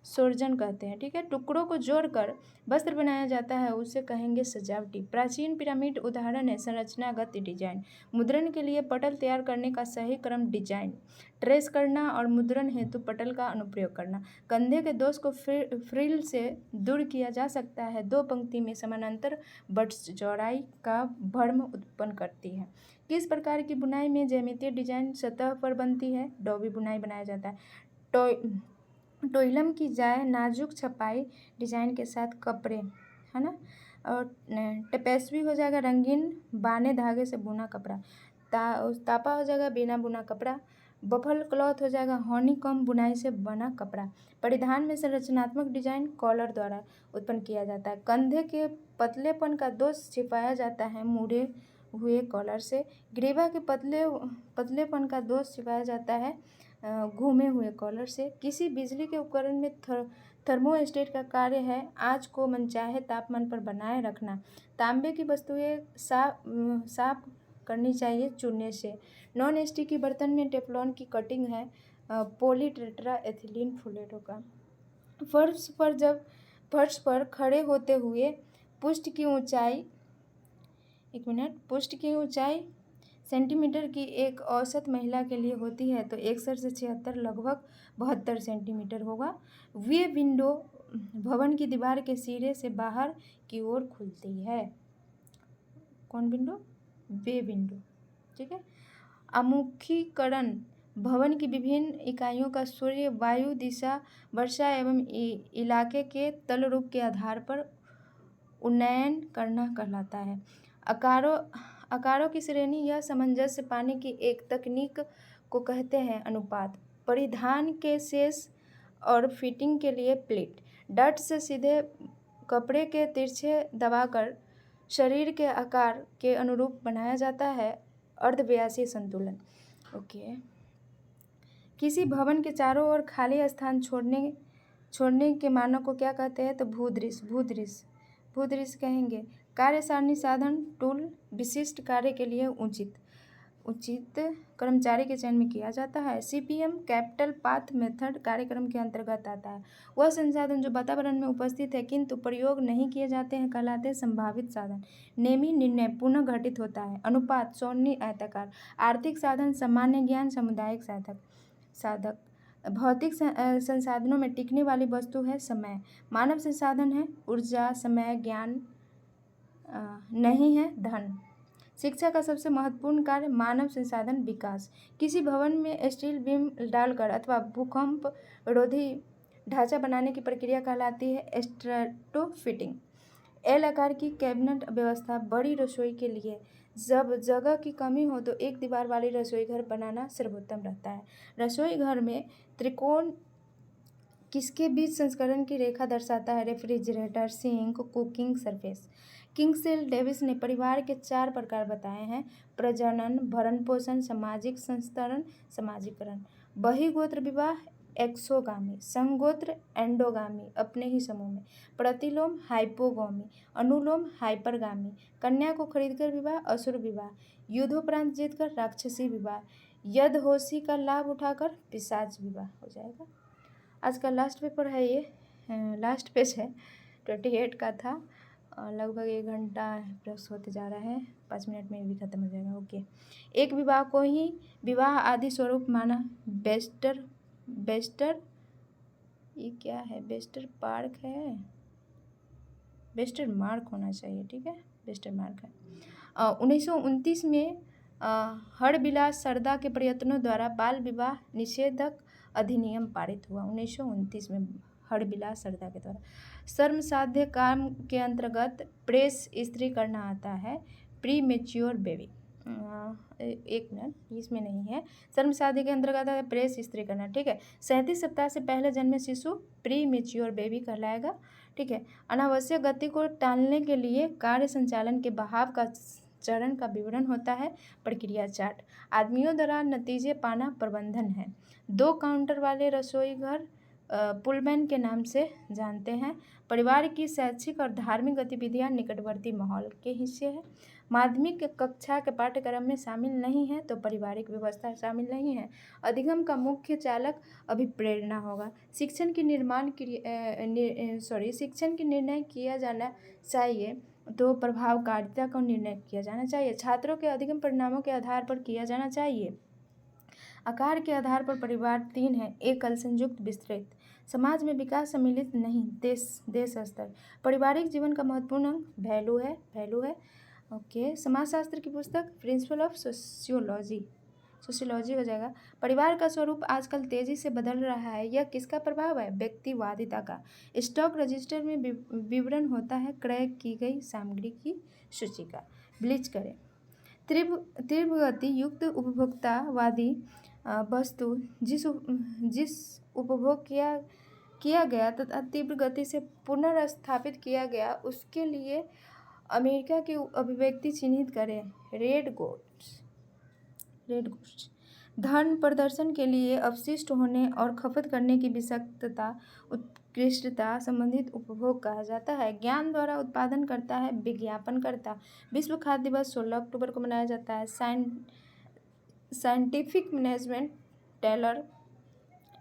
सोर्जन कहते हैं। ठीक है। टुकड़ों को जोड़कर वस्त्र बनाया जाता है उसे कहेंगे सजावटी। प्राचीन पिरामिड उदाहरण है संरचनागत डिजाइन। मुद्रण के लिए पटल तैयार करने का सही क्रम डिजाइन। ट्रेस करना और मुद्रण हेतु पटल का अनुप्रयोग करना। कंधे के दोष को फ्रिल से दूर किया जा सकता है। 2 पंक्ति में समानांतर बट्स चौड़ाई का भ्रम उत्पन्न करती है। किस प्रकार की बुनाई में ज्यामितीय डिजाइन सतह पर बनती है? डॉबी बुनाई बनाया जाता है। टोइलम की जाए नाजुक छपाई डिजाइन के साथ कपड़े, है ना। और टेपेस्ट्री हो जाएगा रंगीन बाने धागे से बुना कपड़ा। तापा हो जाएगा बिना बुना कपड़ा। बफल क्लॉथ हो जाएगा हनीकॉम्ब बुनाई से बना कपड़ा। परिधान में संरचनात्मक डिजाइन कॉलर द्वारा उत्पन्न किया जाता है। कंधे के पतलेपन का दोष छिपाया जाता है मुड़े हुए कॉलर से। ग्रीवा के पतलेपन का दोष छिपाया जाता है घूमे हुए कॉलर से। किसी बिजली के उपकरण में थर्मोस्टेट का कार्य है आंच को मनचाहे तापमान पर बनाए रखना। तांबे की वस्तुएं साफ करनी चाहिए चूने से। नॉन स्टिकी बर्तन में टेफ्लॉन की कटिंग है पॉलीटेट्रा एथिलीन फुलेटों का। फर्श पर खड़े होते हुए पुष्ट की ऊंचाई सेंटीमीटर की एक औसत महिला के लिए होती है तो 61 से 76 लगभग 72 सेंटीमीटर होगा। वे विंडो भवन की दीवार के सिरे से बाहर की ओर खुलती है। कौन विंडो? वे विंडो। ठीक है। अमुखीकरण भवन की विभिन्न इकाइयों का सूर्य वायु दिशा वर्षा एवं इलाके के तल रूप के आधार पर उन्नयन करना कहलाता है। आकारों की श्रेणी या सामंजस्य पाने की एक तकनीक को कहते हैं अनुपात। परिधान के शेष और फिटिंग के लिए प्लेट। डट से सीधे कपड़े के तिरछे दबाकर शरीर के आकार के अनुरूप बनाया जाता है अर्धव्यासीय संतुलन। ओके। किसी भवन के चारों ओर खाली स्थान छोड़ने के मानक को क्या कहते हैं? तो भूदृश्य कहेंगे। कार्य सारणी साधन टूल विशिष्ट कार्य के लिए उचित कर्मचारी के चयन में किया जाता है। CPM कैपिटल पाथ मेथड कार्यक्रम के अंतर्गत आता है। वह संसाधन जो वातावरण में उपस्थित है किंतु प्रयोग नहीं किए जाते हैं कहलाते हैं संभावित साधन। नेमी निर्णय पुनः घटित होता है। अनुपात सौनी आयताकार। आर्थिक साधन सामान्य ज्ञान सामुदायिक साधक। भौतिक संसाधनों में टिकने वाली वस्तु है समय। मानव संसाधन है ऊर्जा समय ज्ञान नहीं है धन। शिक्षा का सबसे महत्वपूर्ण कार्य मानव संसाधन विकास। किसी भवन में स्टील बीम डालकर अथवा भूकंप रोधी ढांचा बनाने की प्रक्रिया कहलाती है स्ट्रेटोफिटिंग। L आकार की कैबिनेट व्यवस्था बड़ी रसोई के लिए। जब जगह की कमी हो तो एक दीवार वाली रसोई घर बनाना सर्वोत्तम रहता है। रसोई घर में त्रिकोण किसके बीच संस्करण की रेखा दर्शाता है? Refrigerator, sink, cooking surface. Kingsley Davis ने परिवार के 4 प्रकार बताए हैं: प्रजनन, भरण पोषण, सामाजिक संस्तरण, समाजीकरण। बहिर्गोत्र विवाह एक्सोगामी, संगोत्र एंडोगामी अपने ही समूह में, प्रतिलोम हाइपोगामी, अनुलोम हाइपरगामी, कन्या को खरीदकर विवाह असुर विवाह, युद्धोपरांत जीतकर राक्षसी विवाह, यदहोशी का लाभ उठाकर पिशाच विवाह हो जाएगा। आज का लास्ट पेपर है ये, लास्ट पेज है, 28 का था। लगभग 1 घंटा प्लस होते जा रहा है, 5 मिनट में भी खत्म हो जाएगा। ओके, एक विवाह को ही विवाह आदि स्वरूप माना। बेस्टर ये क्या है? बेस्टर पार्क है, बेस्टर मार्क होना चाहिए, ठीक है, बेस्टर मार्क है। 1929 में हरबिलास सरदा के प्रयत्नों द्वारा बाल विवाह निषेधक अधिनियम पारित हुआ। 1929 में हरबिलास सरदा के द्वारा। श्रमसाध्य काम के अंतर्गत प्रेस इस्त्री करना आता है, प्री मेच्योर बेबी। एक मिनट, इसमें नहीं है। श्रमसाध्य के अंतर्गत है प्रेस इस्त्री करना, ठीक है। 37 सप्ताह से पहले जन्मे शिशु प्री मेच्योर बेबी कहलाएगा, ठीक है। अनावश्यक गति को टालने के लिए कार्य संचालन के बहाव का चरण का विवरण होता है, प्रक्रिया चार्ट। आदमियों द्वारा नतीजे पाना प्रबंधन है। 2 काउंटर वाले रसोई घर पुलमैन के नाम से जानते हैं। परिवार की शैक्षिक और धार्मिक गतिविधियां निकटवर्ती माहौल के हिस्से हैं। माध्यमिक कक्षा के पाठ्यक्रम में शामिल नहीं है तो पारिवारिक व्यवस्था शामिल नहीं है। अधिगम का मुख्य चालक अभिप्रेरणा होगा। शिक्षण की शिक्षण की निर्णय किया जाना चाहिए तो प्रभावकारिता का निर्णय किया जाना चाहिए। छात्रों के अधिगम परिणामों के आधार पर किया जाना चाहिए। आकार के आधार पर परिवार 3 है, एकल, संयुक्त, विस्तृत। समाज में विकास सम्मिलित नहीं, देश स्तर। पारिवारिक जीवन का महत्वपूर्ण वैल्यू है। ओके, समाजशास्त्र की पुस्तक प्रिंसिपल ऑफ सोशियोलॉजी हो जाएगा। परिवार का स्वरूप आजकल तेजी से बदल रहा है, यह किसका प्रभाव है? व्यक्तिवादिता का। स्टॉक रजिस्टर में विवरण होता है क्रय की गई सामग्री की सूची का। ब्लीच करें। तीव्र गति युक्त उपभोक्तावादी वस्तु जिस उपभोग किया गया तथा तीव्र गति से पुनर्स्थापित किया गया, उसके लिए अमेरिका की अभिव्यक्ति चिन्हित करें। Red goats. धन प्रदर्शन के लिए अवशिष्ट होने और खपत करने की विषाक्तता, उत्कृष्टता संबंधित उपभोग कहा जाता है। ज्ञान द्वारा उत्पादन करता है विज्ञापन करता। विश्व खाद्य दिवस 16 अक्टूबर को मनाया जाता है। Scientific management Taylor.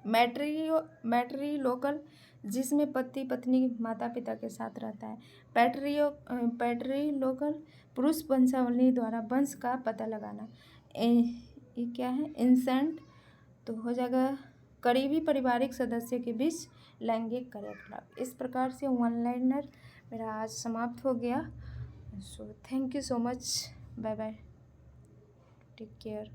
Matrilocal, जिसमें पति पत्नी माता पिता के साथ रहता है। पैट्री लोकल, पुरुष वंशावली द्वारा वंश का पता लगाना। ये क्या है? इंसेंट तो हो जाएगा करीबी पारिवारिक सदस्य के बीच लैंगिक क्रियाकलाप। इस प्रकार से 1 लाइनर मेरा आज समाप्त हो गया। So thank you so much, bye bye, take care.